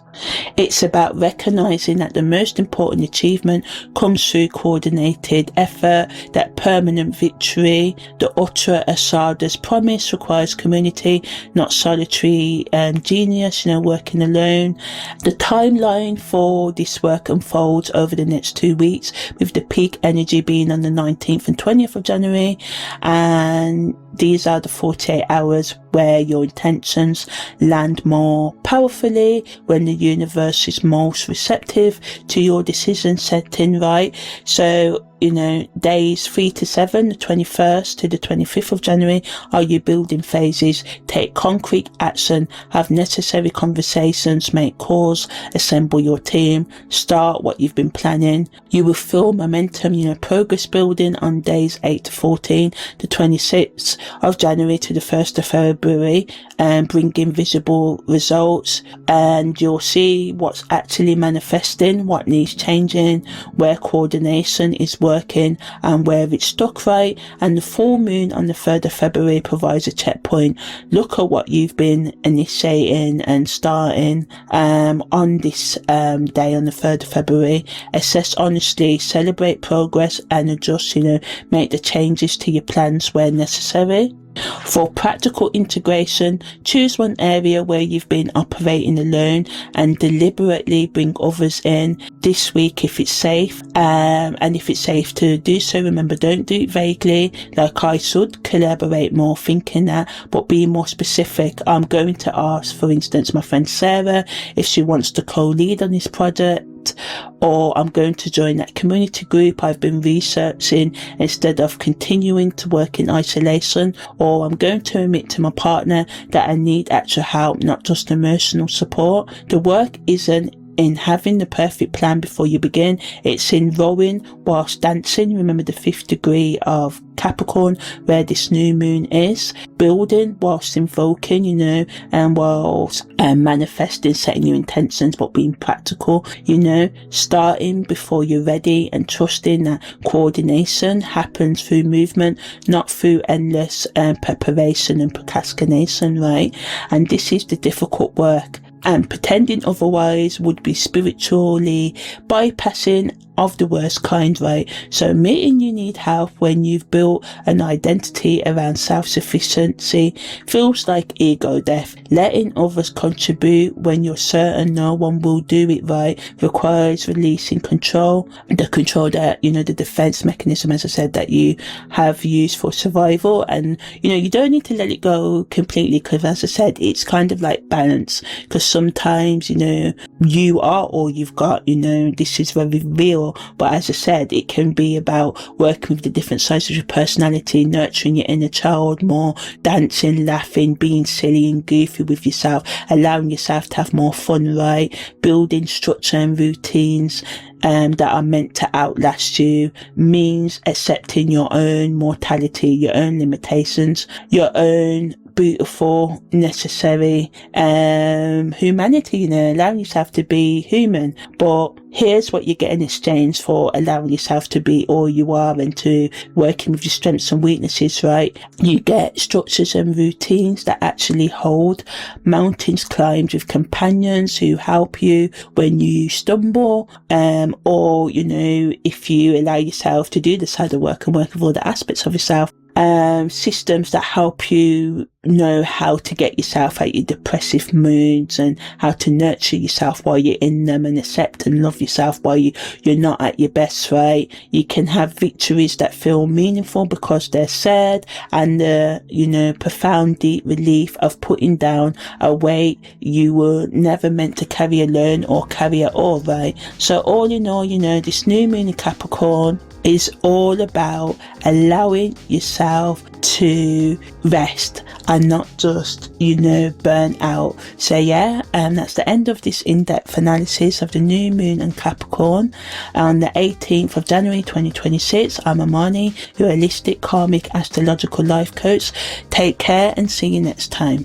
It's about recognizing that the most important achievement comes through coordinated effort, that permanent victory. The Uttara Ashadha's promise requires community, not solitary genius, working alone. The timeline for this work unfolds over the next 2 weeks, with the peak energy being on the 19th and 20th of January, and these are the 48 hours where your intentions land more powerfully, when the universe is most receptive to your decision setting, right? So days 3 to 7, the 21st to the 25th of January are your building phases. Take concrete action, have necessary conversations, make calls, assemble your team, start what you've been planning. You will feel momentum, progress building on days 8 to 14, the 26th of January to the 1st of February, and bringing visible results, and you'll see what's actually manifesting, what needs changing, where coordination is working and where it's stuck, right? And the full moon on the 3rd of February provides a checkpoint. Look at what you've been initiating and starting on this day on the 3rd of February. Assess honestly, celebrate progress, and adjust, make the changes to your plans where necessary. For practical integration, choose one area where you've been operating alone and deliberately bring others in this week if it's safe. And if it's safe to do so, remember, don't do it vaguely, like I should collaborate more, thinking that, but be more specific. I'm going to ask, for instance, my friend Sarah if she wants to co-lead on this project, or I'm going to join that community group I've been researching instead of continuing to work in isolation, or I'm going to admit to my partner that I need actual help, not just emotional support. The work isn't in having the perfect plan before you begin, it's in rowing whilst dancing. Remember the 5th degree of Capricorn, where this new moon is. Building whilst invoking, and whilst manifesting, setting your intentions, but being practical, starting before you're ready, and trusting that coordination happens through movement, not through endless preparation and procrastination, right? And this is the difficult work. And pretending otherwise would be spiritually bypassing of the worst kind, right? So admitting you need help when you've built an identity around self-sufficiency feels like ego death. Letting others contribute when you're certain no one will do it right requires releasing control. The control that, the defense mechanism, as I said, that you have used for survival. And, you don't need to let it go completely, because as I said, it's kind of like balance, because sometimes, you are all you've got, this is very real. But as I said, it can be about working with the different sides of your personality, nurturing your inner child more, dancing, laughing, being silly and goofy with yourself, allowing yourself to have more fun, right? Building structure and routines that are meant to outlast you, means accepting your own mortality, your own limitations, your own beautiful, necessary humanity, allowing yourself to be human. But here's what you get in exchange for allowing yourself to be all you are and to working with your strengths and weaknesses, right? You get structures and routines that actually hold, mountains climbed with companions who help you when you stumble, or if you allow yourself to do this hard work and work with all the aspects of yourself. Systems that help you know how to get yourself out your depressive moods and how to nurture yourself while you're in them, and accept and love yourself while you're not at your best, right? You can have victories that feel meaningful because they're sad, and the profound deep relief of putting down a weight you were never meant to carry alone or carry at all, right? So all in all, this new moon in Capricorn is all about allowing yourself to rest and not just, burn out. So that's the end of this in-depth analysis of the new moon and Capricorn on the 18th of January 2026. I'm Amani, your holistic karmic astrological life coach. Take care and see you next time.